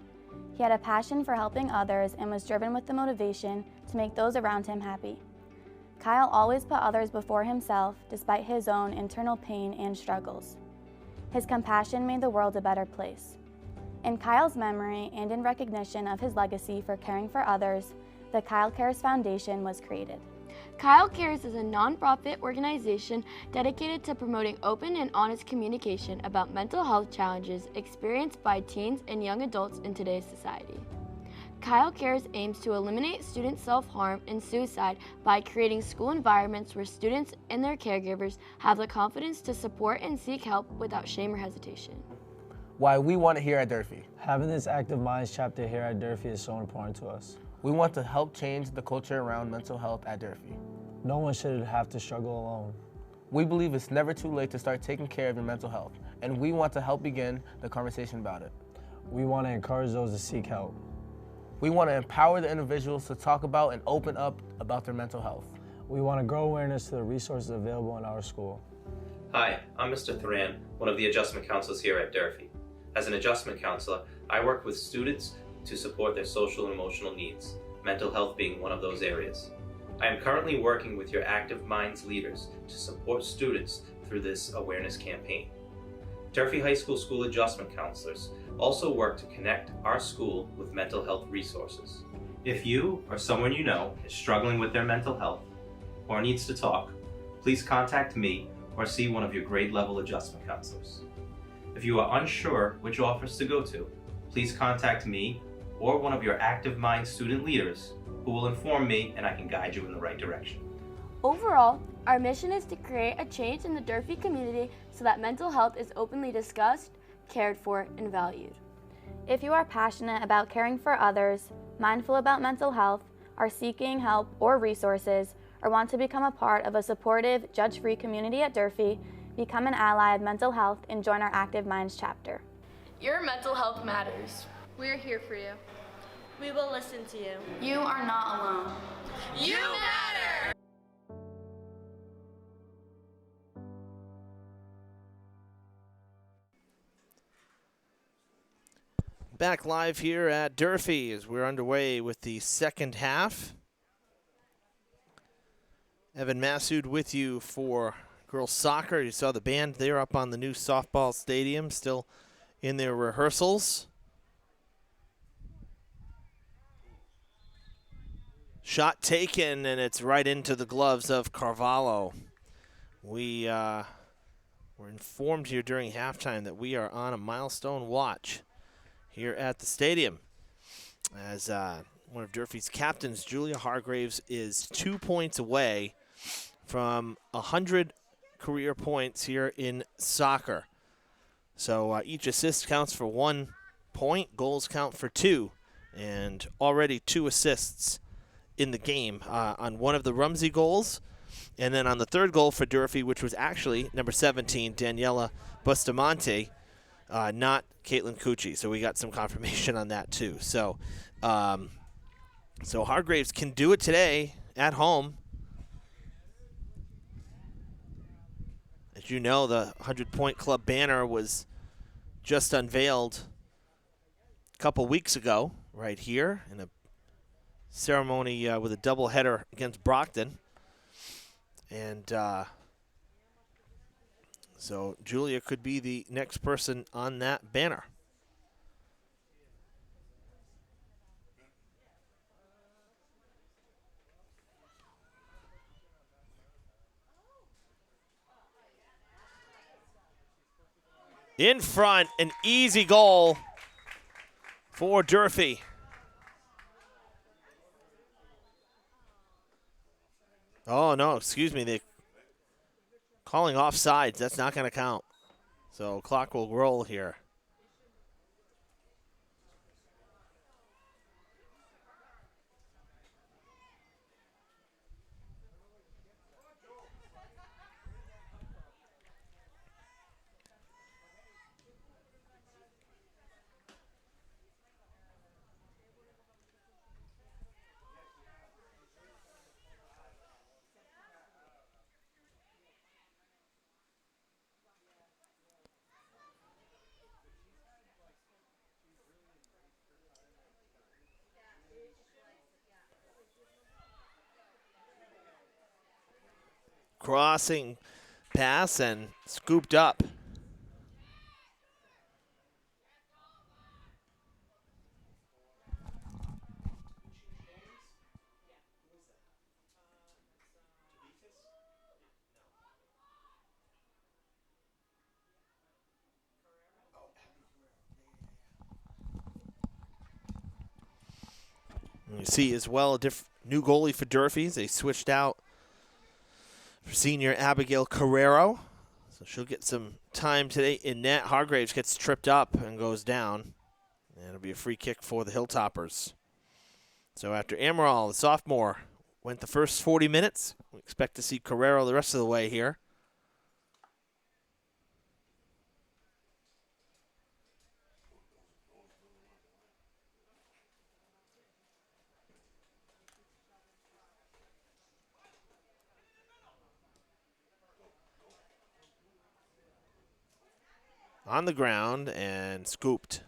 He had a passion for helping others and was driven with the motivation to make those around him happy. Kyle always put others before himself despite his own internal pain and struggles. His compassion made the world a better place. In Kyle's memory and in recognition of his legacy for caring for others, the Kyle Cares Foundation was created. Kyle Cares is a nonprofit organization dedicated to promoting open and honest communication about mental health challenges experienced by teens and young adults in today's society. Kyle Cares aims to eliminate student self-harm and suicide by creating school environments where students and their caregivers have the confidence to support and seek help without shame or hesitation. Why we want it here at Durfee. Having this Active Minds chapter here at Durfee is so important to us. We want to help change the culture around mental health at Durfee. No one should have to struggle alone. We believe it's never too late to start taking care of your mental health, and we want to help begin the conversation about it. We want to encourage those to seek help. We want to empower the individuals to talk about and open up about their mental health. We want to grow awareness to the resources available in our school. Hi, I'm Mr. Thuran, one of the adjustment counselors here at Durfee. As an adjustment counselor, I work with students to support their social and emotional needs, mental health being one of those areas. I am currently working with your Active Minds leaders to support students through this awareness campaign. Durfee High School School Adjustment Counselors also work to connect our school with mental health resources. If you or someone you know is struggling with their mental health or needs to talk, please contact me or see one of your grade level adjustment counselors. If you are unsure which office to go to, please contact me or one of your Active Minds student leaders who will inform me and I can guide you in the right direction. Overall, our mission is to create a change in the Durfee community so that mental health is openly discussed, cared for, and valued. If you are passionate about caring for others, mindful about mental health, are seeking help or resources, or want to become a part of a supportive, judge-free community at Durfee, become an ally of mental health and join our Active Minds chapter. Your mental health matters. We're here for you. We will listen to you. You are not alone. You matter! Back live here at Durfee as we're underway with the second half. Evan Massoud with you for girls soccer. You saw the band there up on the new softball stadium, still in their rehearsals. Shot taken, and it's right into the gloves of Carvalho. We were informed here during halftime that we are on a milestone watch here at the stadium, as one of Durfee's captains, Julia Hargraves, is 2 points away from 100 career points here in soccer. So each assist counts for 1 point, goals count for 2, and already 2 assists in the game on one of the Rumsey goals, and then on the third goal for Durfee, which was actually number 17, Daniela Bustamante, not Caitlin Cucci. So we got some confirmation on that too. So, so Hargraves can do it today at home. As you know, the 100-point club banner was just unveiled a couple weeks ago right here in a ceremony with a doubleheader against Brockton. And so Julia could be the next person on that banner. In front, an easy goal for Durfee. Oh, no, excuse me. They're calling offsides. That's not going to count. So clock will roll here. crossing pass and scooped up. And you see as well a new goalie for Durfee. They switched out for senior Abigail Carrero. So she'll get some time today in net. Hargraves gets tripped up and goes down. And it'll be a free kick for the Hilltoppers. So after Amaral, the sophomore, went the first 40 minutes, we expect to see Carrero the rest of the way here. On the ground and scooped.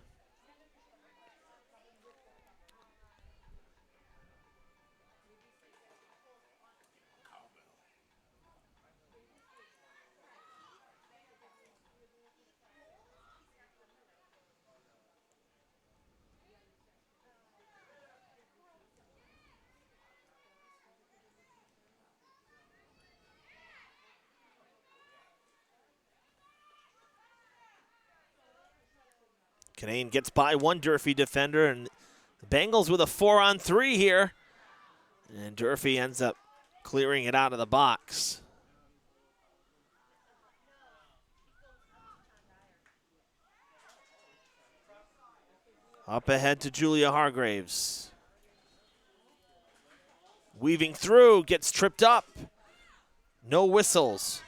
Canane gets by one Durfee defender, and the Bengals with a 4-on-3 here. And Durfee ends up clearing it out of the box. Up ahead to Julia Hargraves. Weaving through, gets tripped up. No whistles.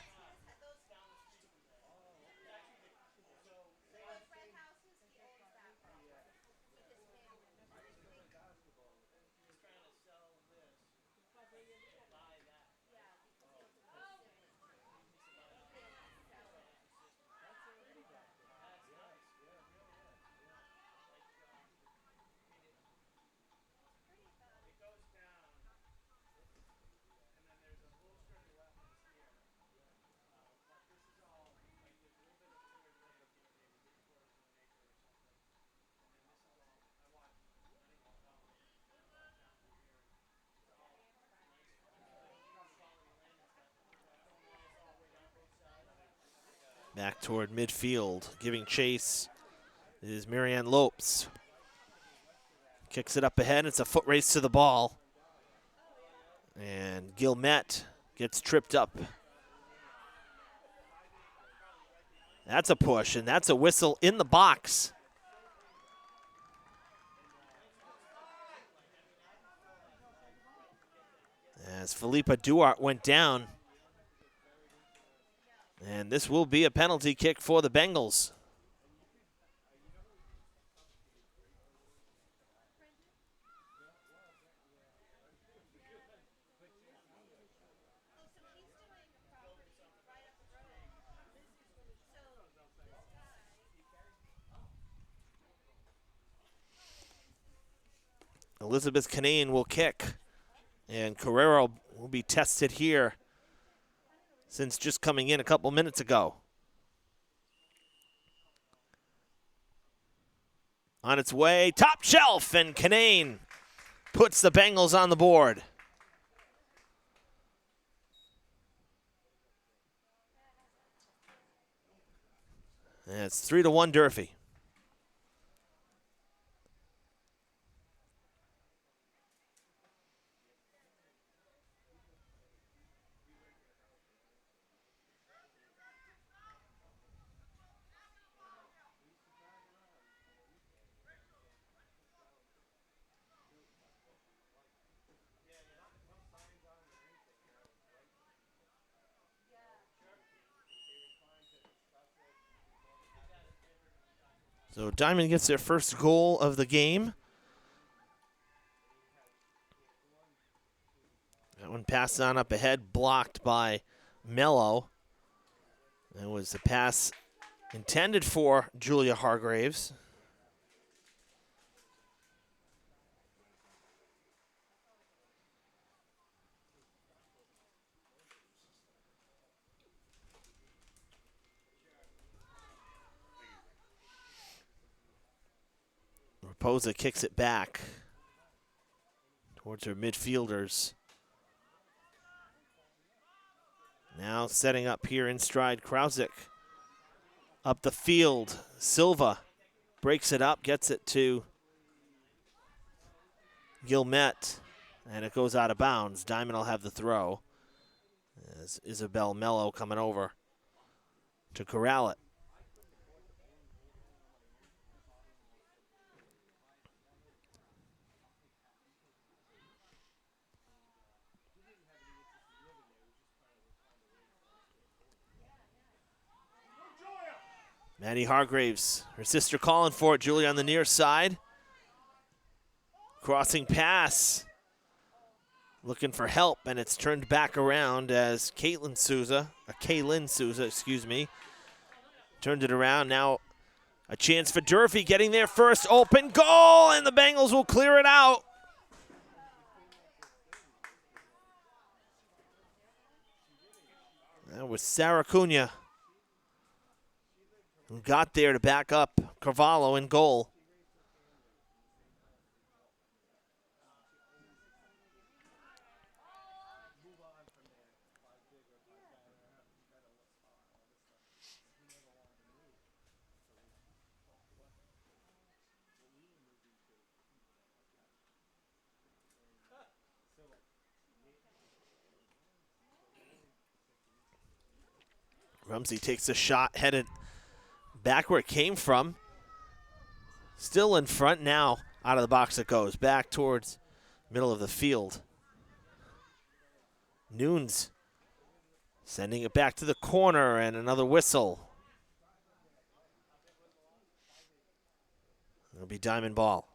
Back toward midfield, giving chase is Marianne Lopes. Kicks it up ahead. It's a foot race to the ball. And Gilmet gets tripped up. That's a push, and that's a whistle in the box. As Felipa Duarte went down. And this will be a penalty kick for the Bengals. Elizabeth Canane will kick, and Carrero will be tested here since just coming in a couple minutes ago. On its way, top shelf, and Canane puts the Bengals on the board. And it's 3-1 Durfee. So Diamond gets their first goal of the game. That one passed on up ahead, blocked by Mello. That was the pass intended for Julia Hargraves. Raposa kicks it back towards her midfielders. Now setting up here in stride, Krausik. Up the field, Silva breaks it up, gets it to Gilmet, and it goes out of bounds. Diman will have the throw. As Isabel Mello coming over to corral it. Maddie Hargraves, her sister calling for it. Julie on the near side. Crossing pass. Looking for help, and it's turned back around as Kaylin Souza, excuse me, turned it around. Now a chance for Durfee getting there first. Open goal, and the Bengals will clear it out. That was Sarah Cunha who got there to back up Carvalho in goal. Rumsey takes a shot, headed back where it came from. Still in front now, out of the box it goes, back towards middle of the field. Nunes sending it back to the corner, and another whistle. It'll be Diamond ball.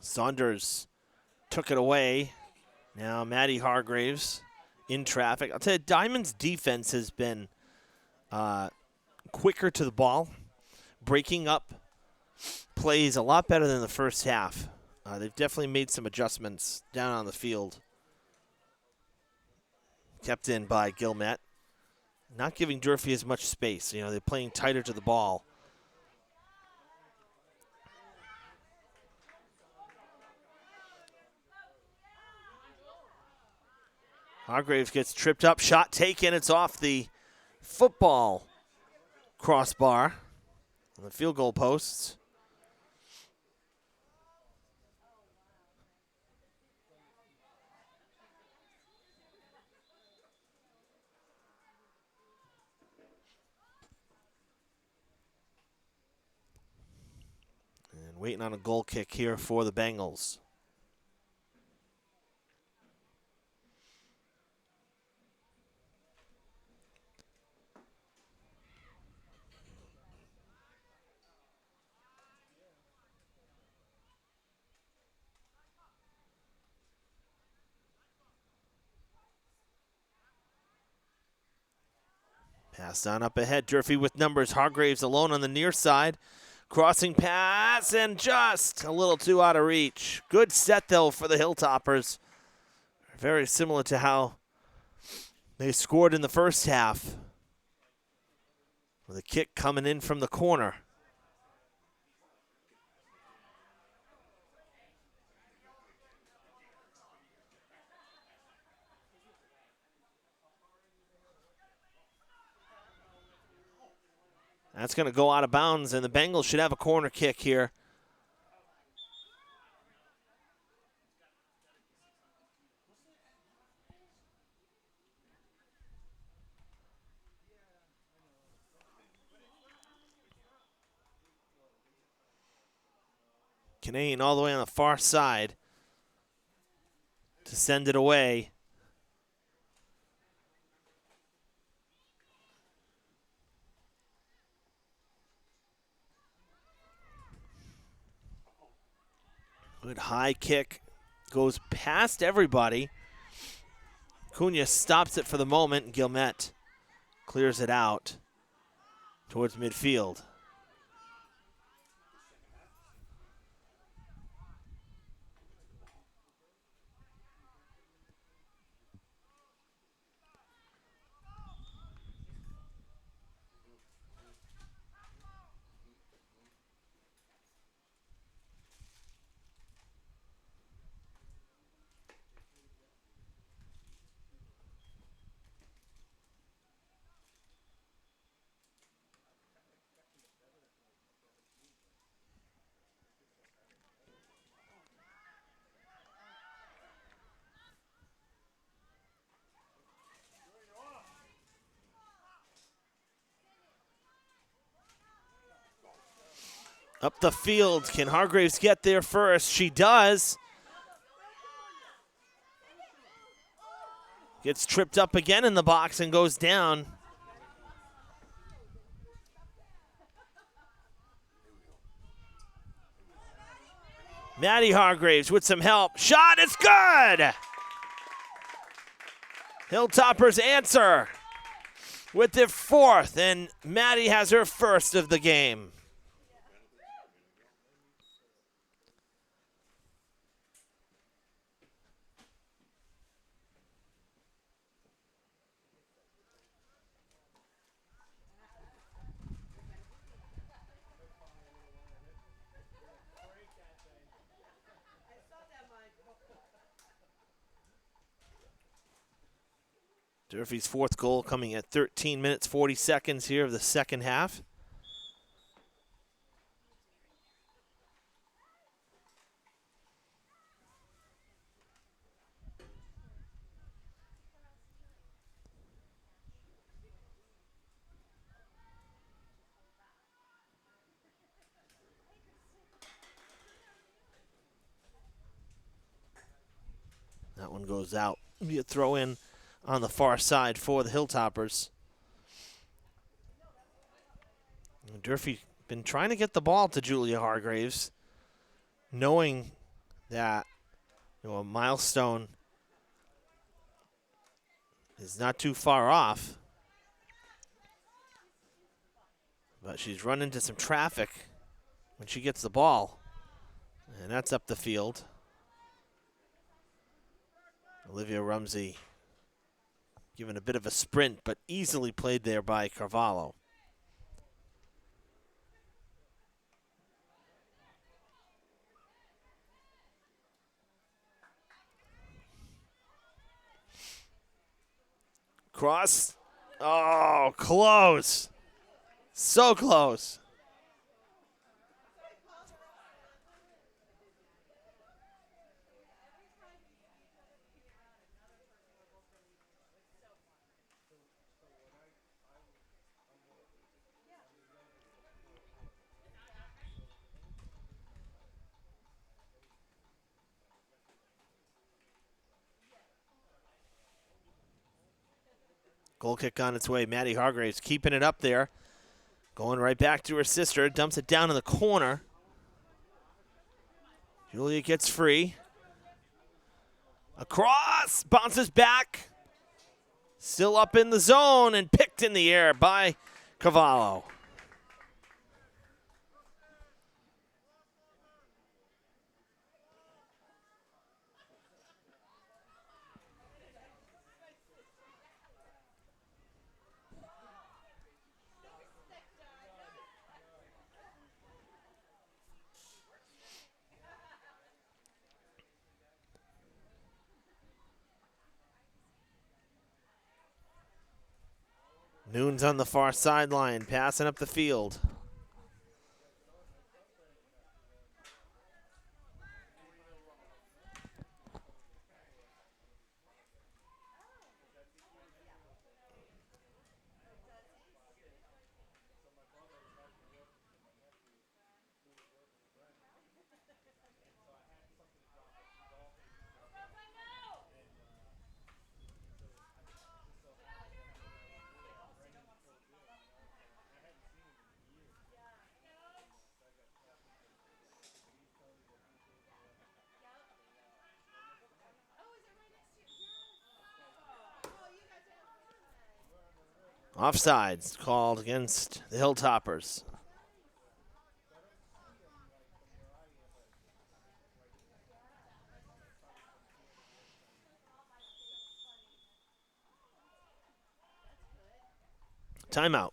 Saunders took it away. Now Maddie Hargraves in traffic. I'll tell you, Diamond's defense has been quicker to the ball, breaking up plays a lot better than the first half. They've definitely made some adjustments down on the field. Kept in by Gilmet. Not giving Durfee as much space. You know, they're playing tighter to the ball. Hargraves gets tripped up, shot taken. It's off the football crossbar on the field goal posts. And waiting on a goal kick here for the Bengals. Passed on up ahead. Durfee with numbers. Hargraves alone on the near side. Crossing pass and just a little too out of reach. Good set, though, for the Hilltoppers. Very similar to how they scored in the first half. With a kick coming in from the corner. That's going to go out of bounds, and the Bengals should have a corner kick here. Canadian all the way on the far side to send it away. Good high kick. Goes past everybody. Cunha stops it for the moment, and Guillemette clears it out towards midfield. Up the field, can Hargraves get there first? She does. Gets tripped up again in the box and goes down. Maddie Hargraves with some help. Shot is good! Hilltoppers answer with their fourth, and Maddie has her first of the game. Durfee's fourth goal coming at 13 minutes, 40 seconds here of the second half. That one goes out. Be a throw in on the far side for the Hilltoppers. Durfee been trying to get the ball to Julia Hargraves, knowing that a milestone is not too far off. But she's run into some traffic when she gets the ball. And that's up the field. Olivia Rumsey given a bit of a sprint, but easily played there by Carvalho. Cross. Oh, close. So close. Goal kick on its way. Maddie Hargraves keeping it up there. Going right back to her sister. Dumps it down in the corner. Julia gets free. Across. Bounces back. Still up in the zone and picked in the air by Cavallo. Noon's on the far sideline, passing up the field. Offsides called against the Hilltoppers. Timeout.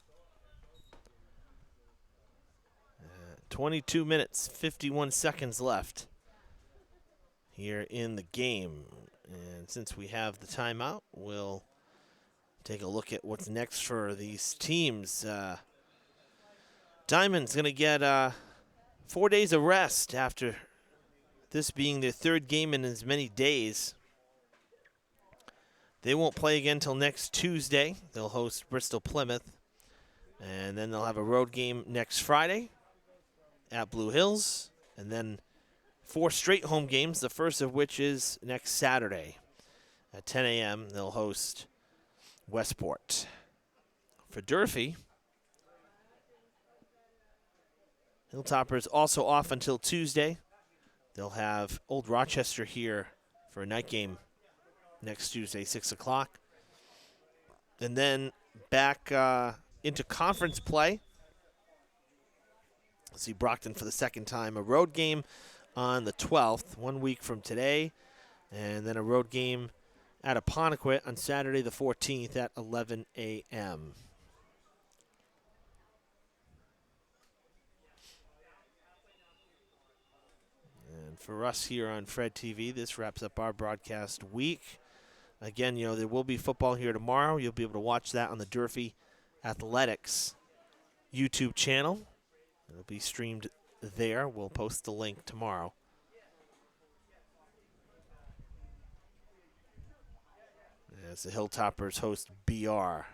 22 minutes, 51 seconds left here in the game. And since we have the timeout, we'll take a look at what's next for these teams. Diamond's going to get 4 days of rest after this being their third game in as many days. They won't play again until next Tuesday. They'll host Bristol Plymouth. And then they'll have a road game next Friday at Blue Hills. And then 4 straight home games, the first of which is next Saturday. At 10 a.m., they'll host Westport. For Durfee, Hilltoppers also off until Tuesday. They'll have Old Rochester here for a night game next Tuesday, 6 o'clock. And then back into conference play. See Brockton for the second time. A road game on the 12th, 1 week from today. And then a road game at Apponequet on Saturday the 14th at 11 a.m. And for us here on Fred TV, this wraps up our broadcast week. Again, there will be football here tomorrow. You'll be able to watch that on the Durfee Athletics YouTube channel. It'll be streamed there. We'll post the link tomorrow. As the Hilltoppers host BR.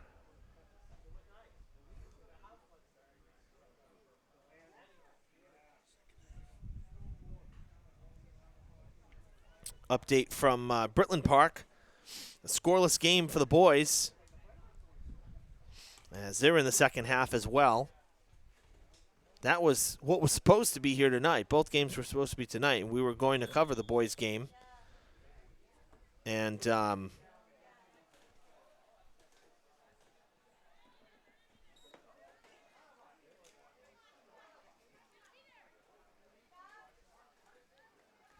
Update from Britland Park. A scoreless game for the boys, as they're in the second half as well. That was what was supposed to be here tonight. Both games were supposed to be tonight, and we were going to cover the boys' game. And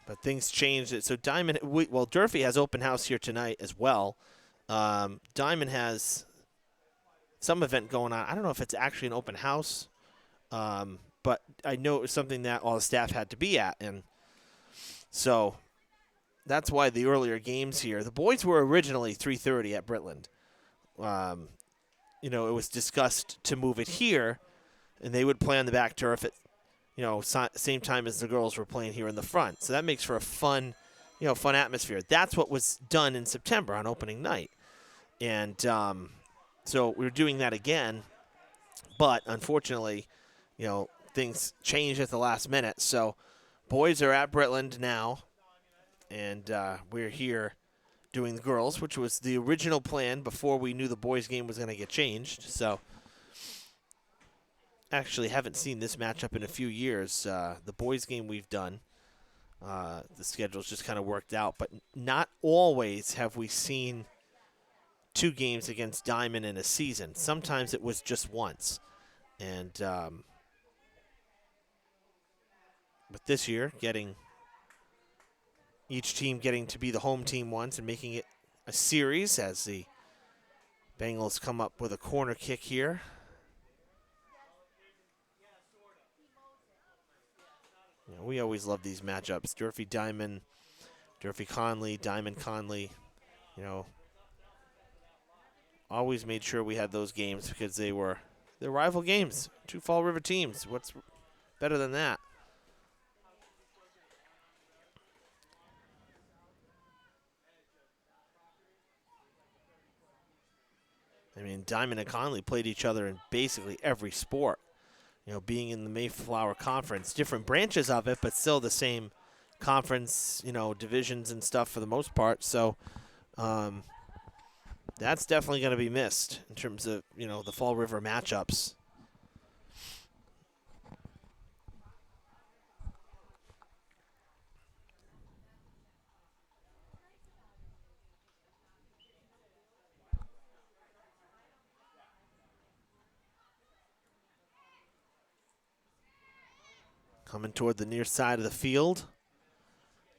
but things changed. So Durfee has open house here tonight as well. Diamond has some event going on. I don't know if it's actually an open house, but I know it was something that all the staff had to be at. And so that's why the earlier games here. The boys were originally 3:30 at Britland. It was discussed to move it here, and they would play on the back turf at same time as the girls were playing here in the front. So that makes for a fun atmosphere. That's what was done in September on opening night. And so we're doing that again. But unfortunately, things changed at the last minute. So boys are at Britland now, and we're here doing the girls, which was the original plan before we knew the boys' game was going to get changed. So actually haven't seen this matchup in a few years. The boys' game we've done, the schedule's just kind of worked out, but not always have we seen 2 games against Diamond in a season. Sometimes it was just once. And but this year, each team getting to be the home team once and making it a series as the Bengals come up with a corner kick here. We always love these matchups. Durfee Diamond, Durfee Conley, Diamond Conley. Always made sure we had those games because they're rival games. 2 Fall River teams. What's better than that? I mean, Diamond and Conley played each other in basically every sport. Being in the Mayflower Conference, different branches of it, but still the same conference, divisions and stuff for the most part. So that's definitely going to be missed in terms of, the Fall River matchups. Coming toward the near side of the field.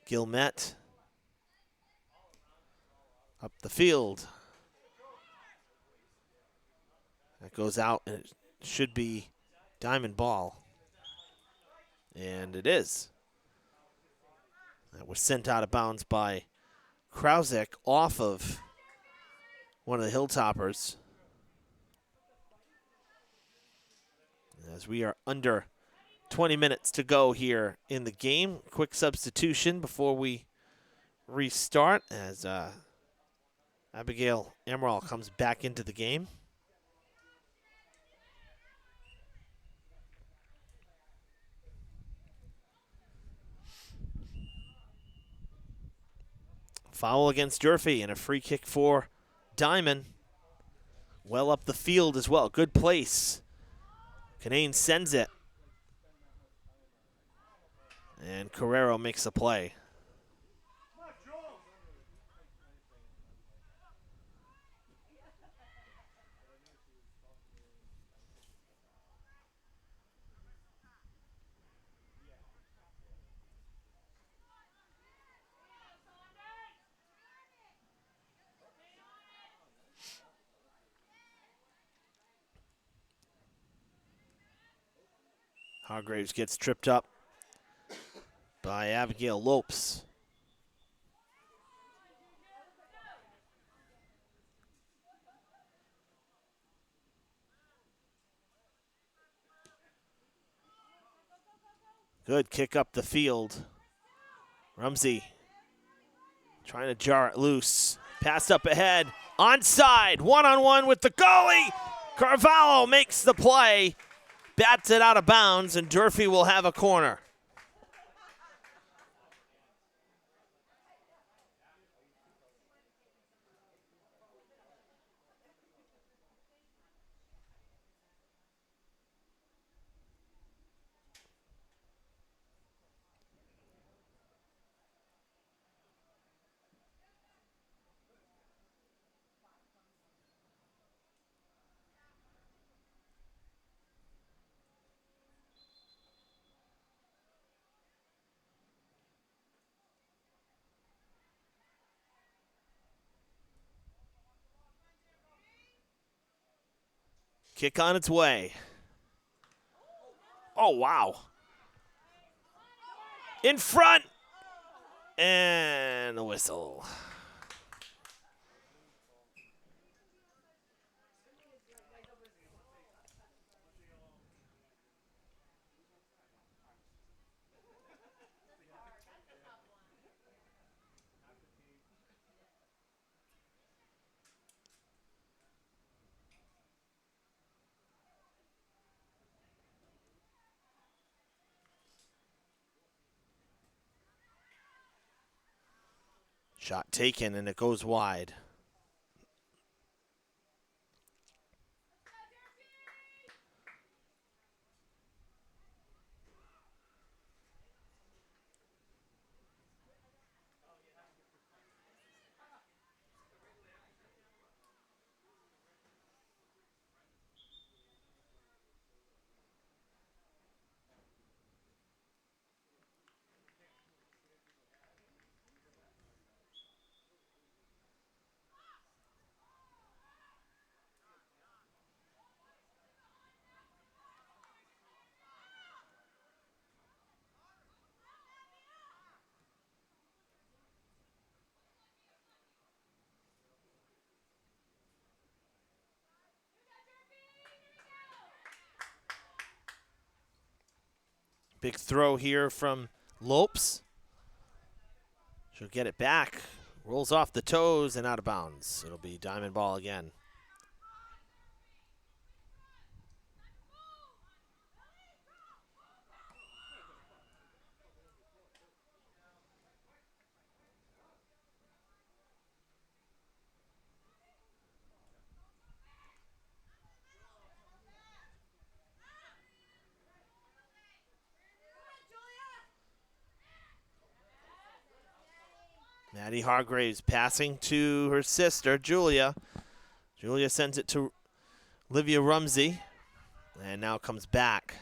Gilmet. Up the field. That goes out, and it should be diamond ball. And it is. That was sent out of bounds by Krausek off of one of the Hilltoppers. As we are under 20 minutes to go here in the game. Quick substitution before we restart as Abigail Emerald comes back into the game. Foul against Durfee and a free kick for Diman. Well up the field as well. Good place. Canane sends it. And Carrero makes a play. Hargraves gets tripped up by Abigail Lopes. Good kick up the field. Rumsey trying to jar it loose. Pass up ahead. Onside. One-on-one with the goalie. Carvalho makes the play. Bats it out of bounds, and Durfee will have a corner. Kick on its way. Oh, wow. In front. And a whistle. Shot taken, and it goes wide. Big throw here from Lopes. She'll get it back. Rolls off the toes and out of bounds. It'll be diamond ball again. Maddie Hargraves passing to her sister, Julia. Julia sends it to Olivia Rumsey, and now comes back.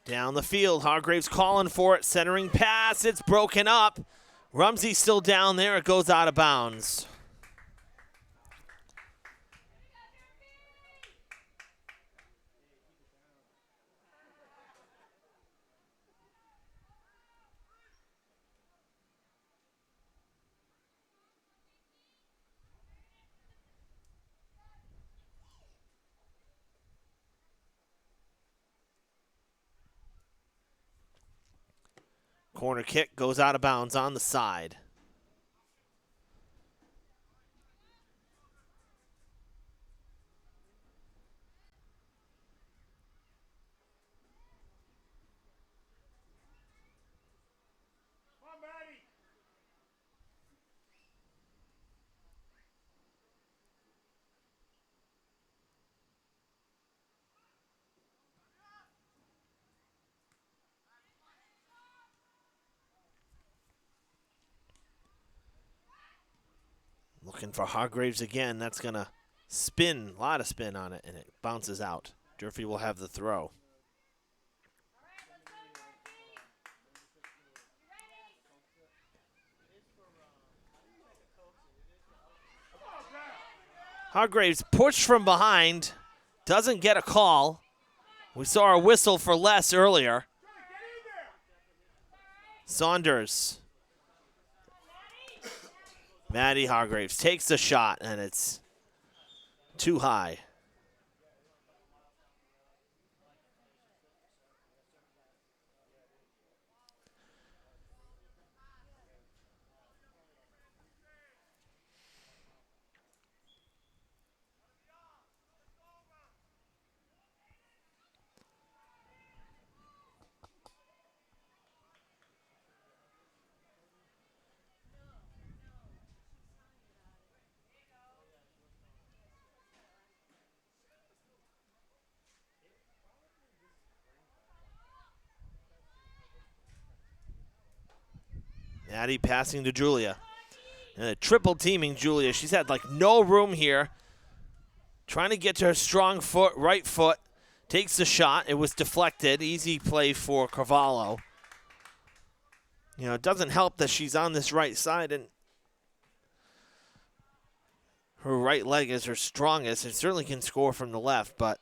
Down the field, Hargraves calling for it, centering pass, it's broken up. Rumsey's still down there, it goes out of bounds. Corner kick goes out of bounds on the side. Looking for Hargraves again. That's going to spin, a lot of spin on it, and it bounces out. Durfee will have the throw. Hargraves pushed from behind, doesn't get a call. We saw a whistle for less earlier. Saunders. Maddie Hargraves takes the shot, and it's too high. Maddie passing to Julia. And triple teaming Julia. She's had like no room here. Trying to get to her strong foot, right foot. Takes the shot. It was deflected. Easy play for Carvalho. You know, it doesn't help that she's on this right side and her right leg is her strongest. It certainly can score from the left, but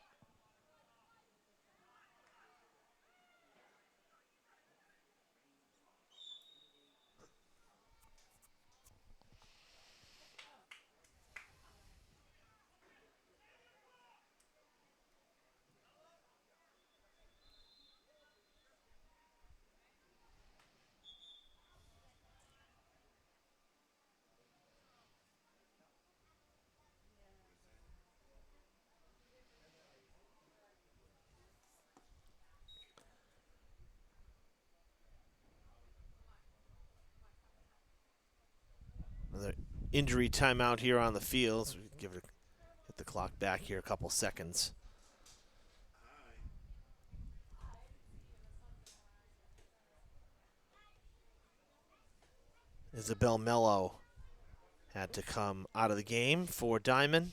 another injury timeout here on the field. So we get the clock back here a couple seconds. Isabel Mello had to come out of the game for Diman.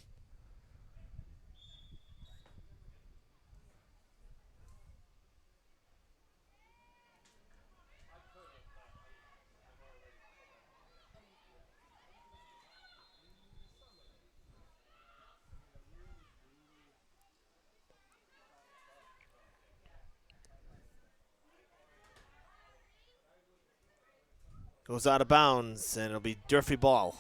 Goes out of bounds, and it'll be Durfee ball.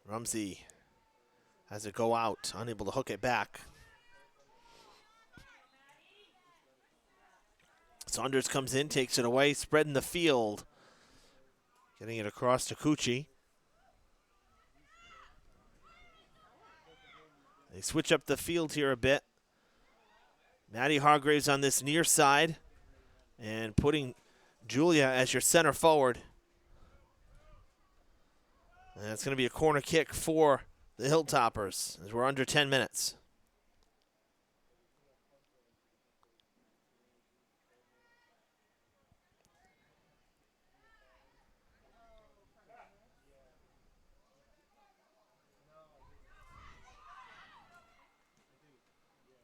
Rumsey has it go out, unable to hook it back. Saunders comes in, takes it away, spreading the field. Getting it across to Cucci. They switch up the field here a bit. Maddie Hargraves on this near side and putting Julia as your center forward. And it's going to be a corner kick for the Hilltoppers as we're under 10 minutes.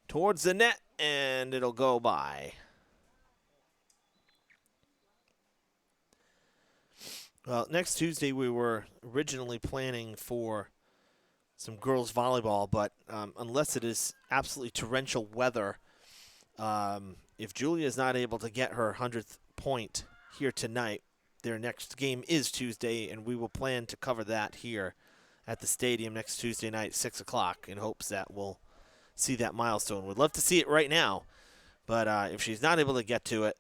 Towards the net, and it'll go by. Well, next Tuesday we were originally planning for some girls volleyball, but unless it is absolutely torrential weather, if Julia is not able to get her 100th point here tonight, their next game is Tuesday, and we will plan to cover that here at the stadium next Tuesday night, 6 o'clock, in hopes that we'll see that milestone. We'd love to see it right now, but if she's not able to get to it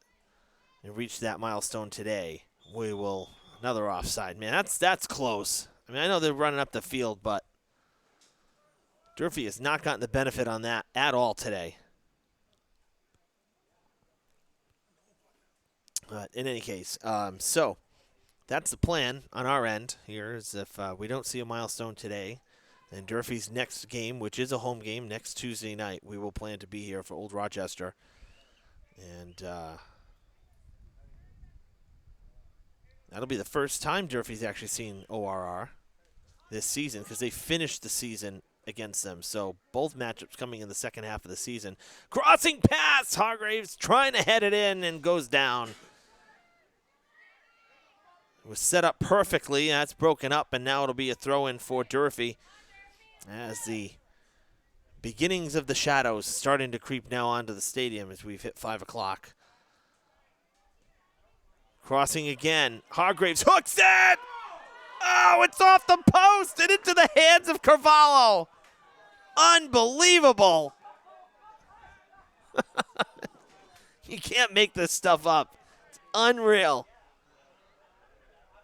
and reach that milestone today, we will. Another offside. Man, that's close. I mean, I know they're running up the field, but Durfee has not gotten the benefit on that at all today. But in any case, so that's the plan on our end here is if we don't see a milestone today, then Durfee's next game, which is a home game next Tuesday night, we will plan to be here for Old Rochester. And that'll be the first time Durfee's actually seen ORR this season because they finished the season against them. So both matchups coming in the second half of the season. Crossing pass, Hargraves trying to head it in and goes down. It was set up perfectly. That's broken up, and now it'll be a throw-in for Durfee as the beginnings of the shadows starting to creep now onto the stadium as we've hit 5 o'clock. Crossing again. Hargraves hooks it! Oh, it's off the post and into the hands of Carvalho. Unbelievable. You can't make this stuff up. It's unreal.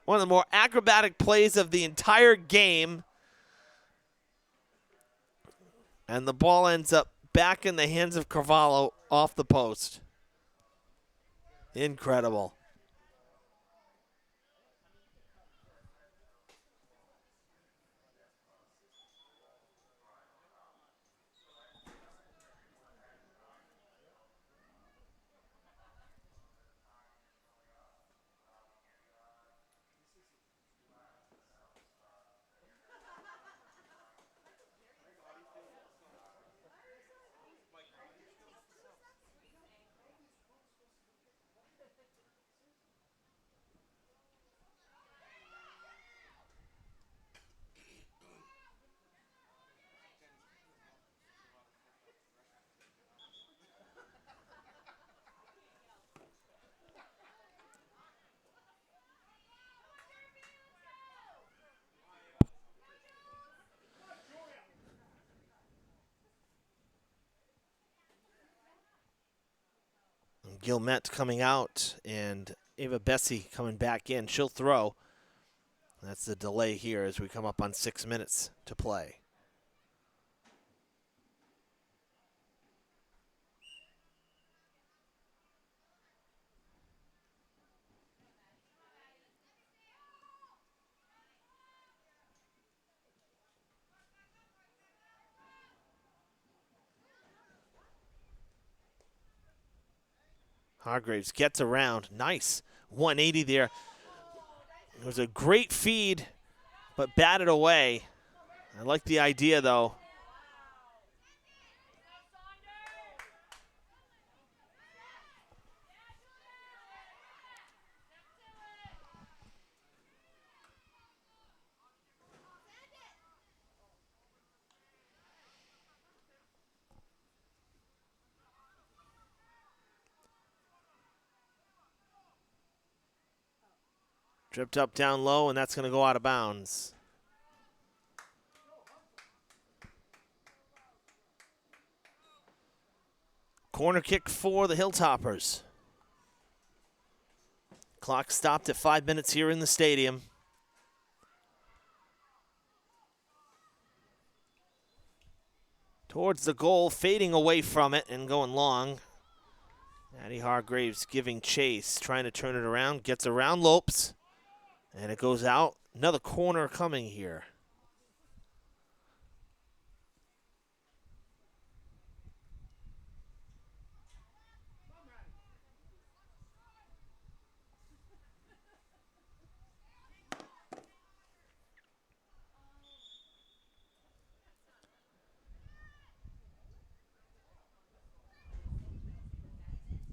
One of the more acrobatic plays of the entire game. And the ball ends up back in the hands of Carvalho off the post. Incredible. Gilmet coming out and Ava Bessie coming back in. She'll throw. That's the delay here as we come up on 6 minutes to play. Hargraves gets around. Nice 180 there. It was a great feed, but batted away. I like the idea, though. Tripped up down low, and that's going to go out of bounds. Corner kick for the Hilltoppers. Clock stopped at 5 minutes here in the stadium. Towards the goal, fading away from it and going long. Maddie Hargraves giving chase, trying to turn it around, gets around Lopes, and it goes out. Another corner coming here.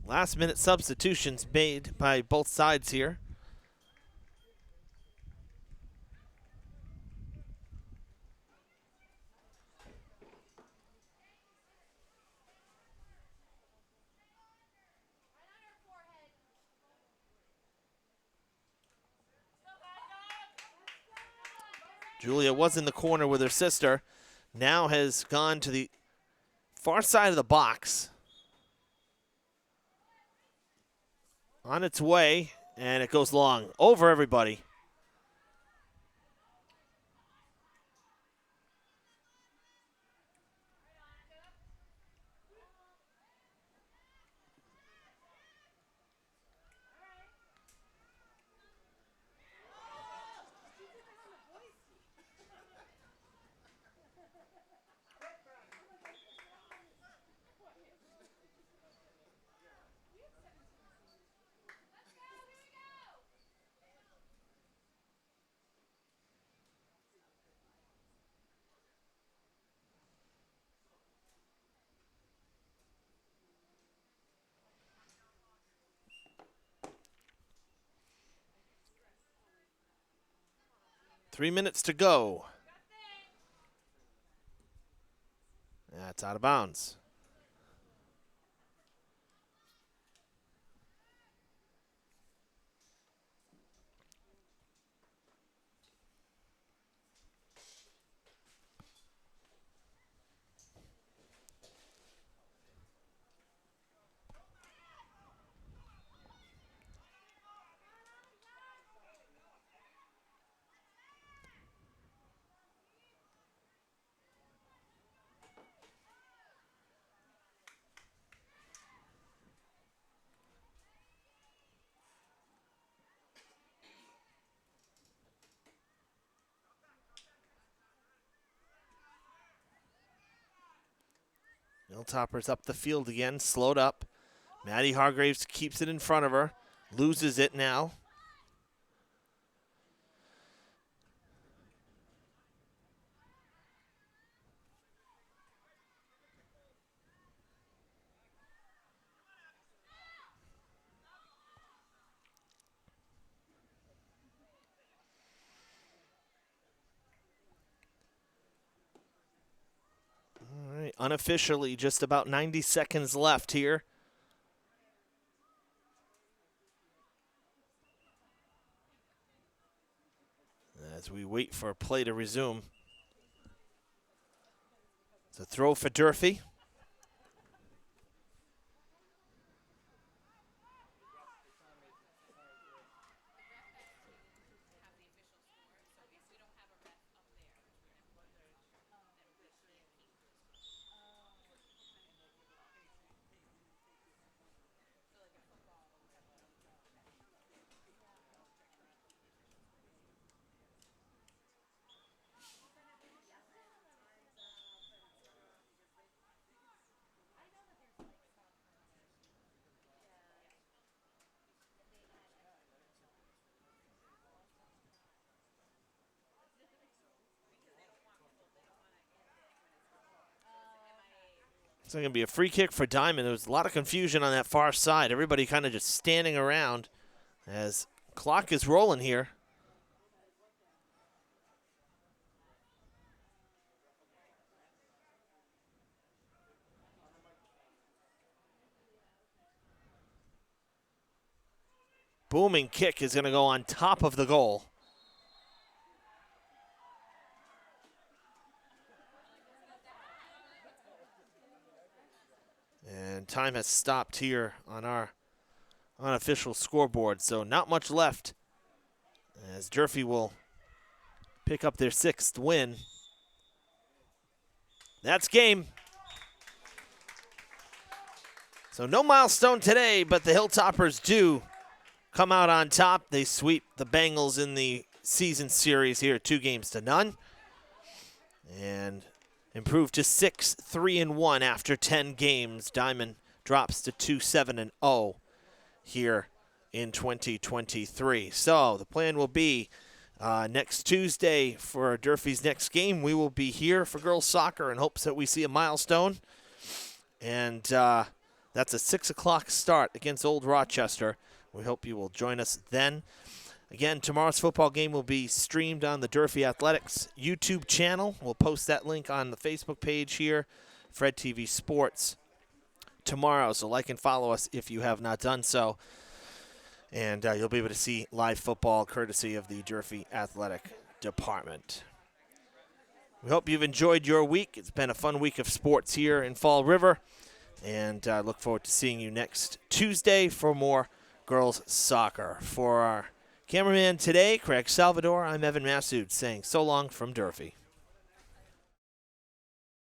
Last-minute substitutions made by both sides here. Julia was in the corner with her sister, now has gone to the far side of the box. On its way, and it goes long, over everybody. Three minutes to go. That's out of bounds. Milltoppers up the field again, slowed up. Maddie Hargraves keeps it in front of her, loses it now. All right, unofficially, just about 90 seconds left here. As we wait for play to resume. It's a throw for Durfee. It's going to be a free kick for Diman. There was a lot of confusion on that far side. Everybody kind of just standing around as clock is rolling here. Booming kick is going to go on top of the goal. And time has stopped here on our unofficial scoreboard, so not much left as Durfee will pick up their 6th win. That's game. So no milestone today, but the Hilltoppers do come out on top. They sweep the Bengals in the season series here 2-0 and improve to 6-3-1 after 10 games. Diman drops to 2-7-0 here in 2023. So the plan will be next Tuesday for Durfee's next game. We will be here for girls soccer in hopes that we see a milestone. And that's a 6 o'clock start against Old Rochester. We hope you will join us then. Again, tomorrow's football game will be streamed on the Durfee Athletics YouTube channel. We'll post that link on the Facebook page here, Fred TV Sports, tomorrow. So like and follow us if you have not done so. And you'll be able to see live football courtesy of the Durfee Athletic Department. We hope you've enjoyed your week. It's been a fun week of sports here in Fall River. And I look forward to seeing you next Tuesday for more girls soccer. For our cameraman today, Craig Salvador, I'm Evan Massoud saying so long from Durfee.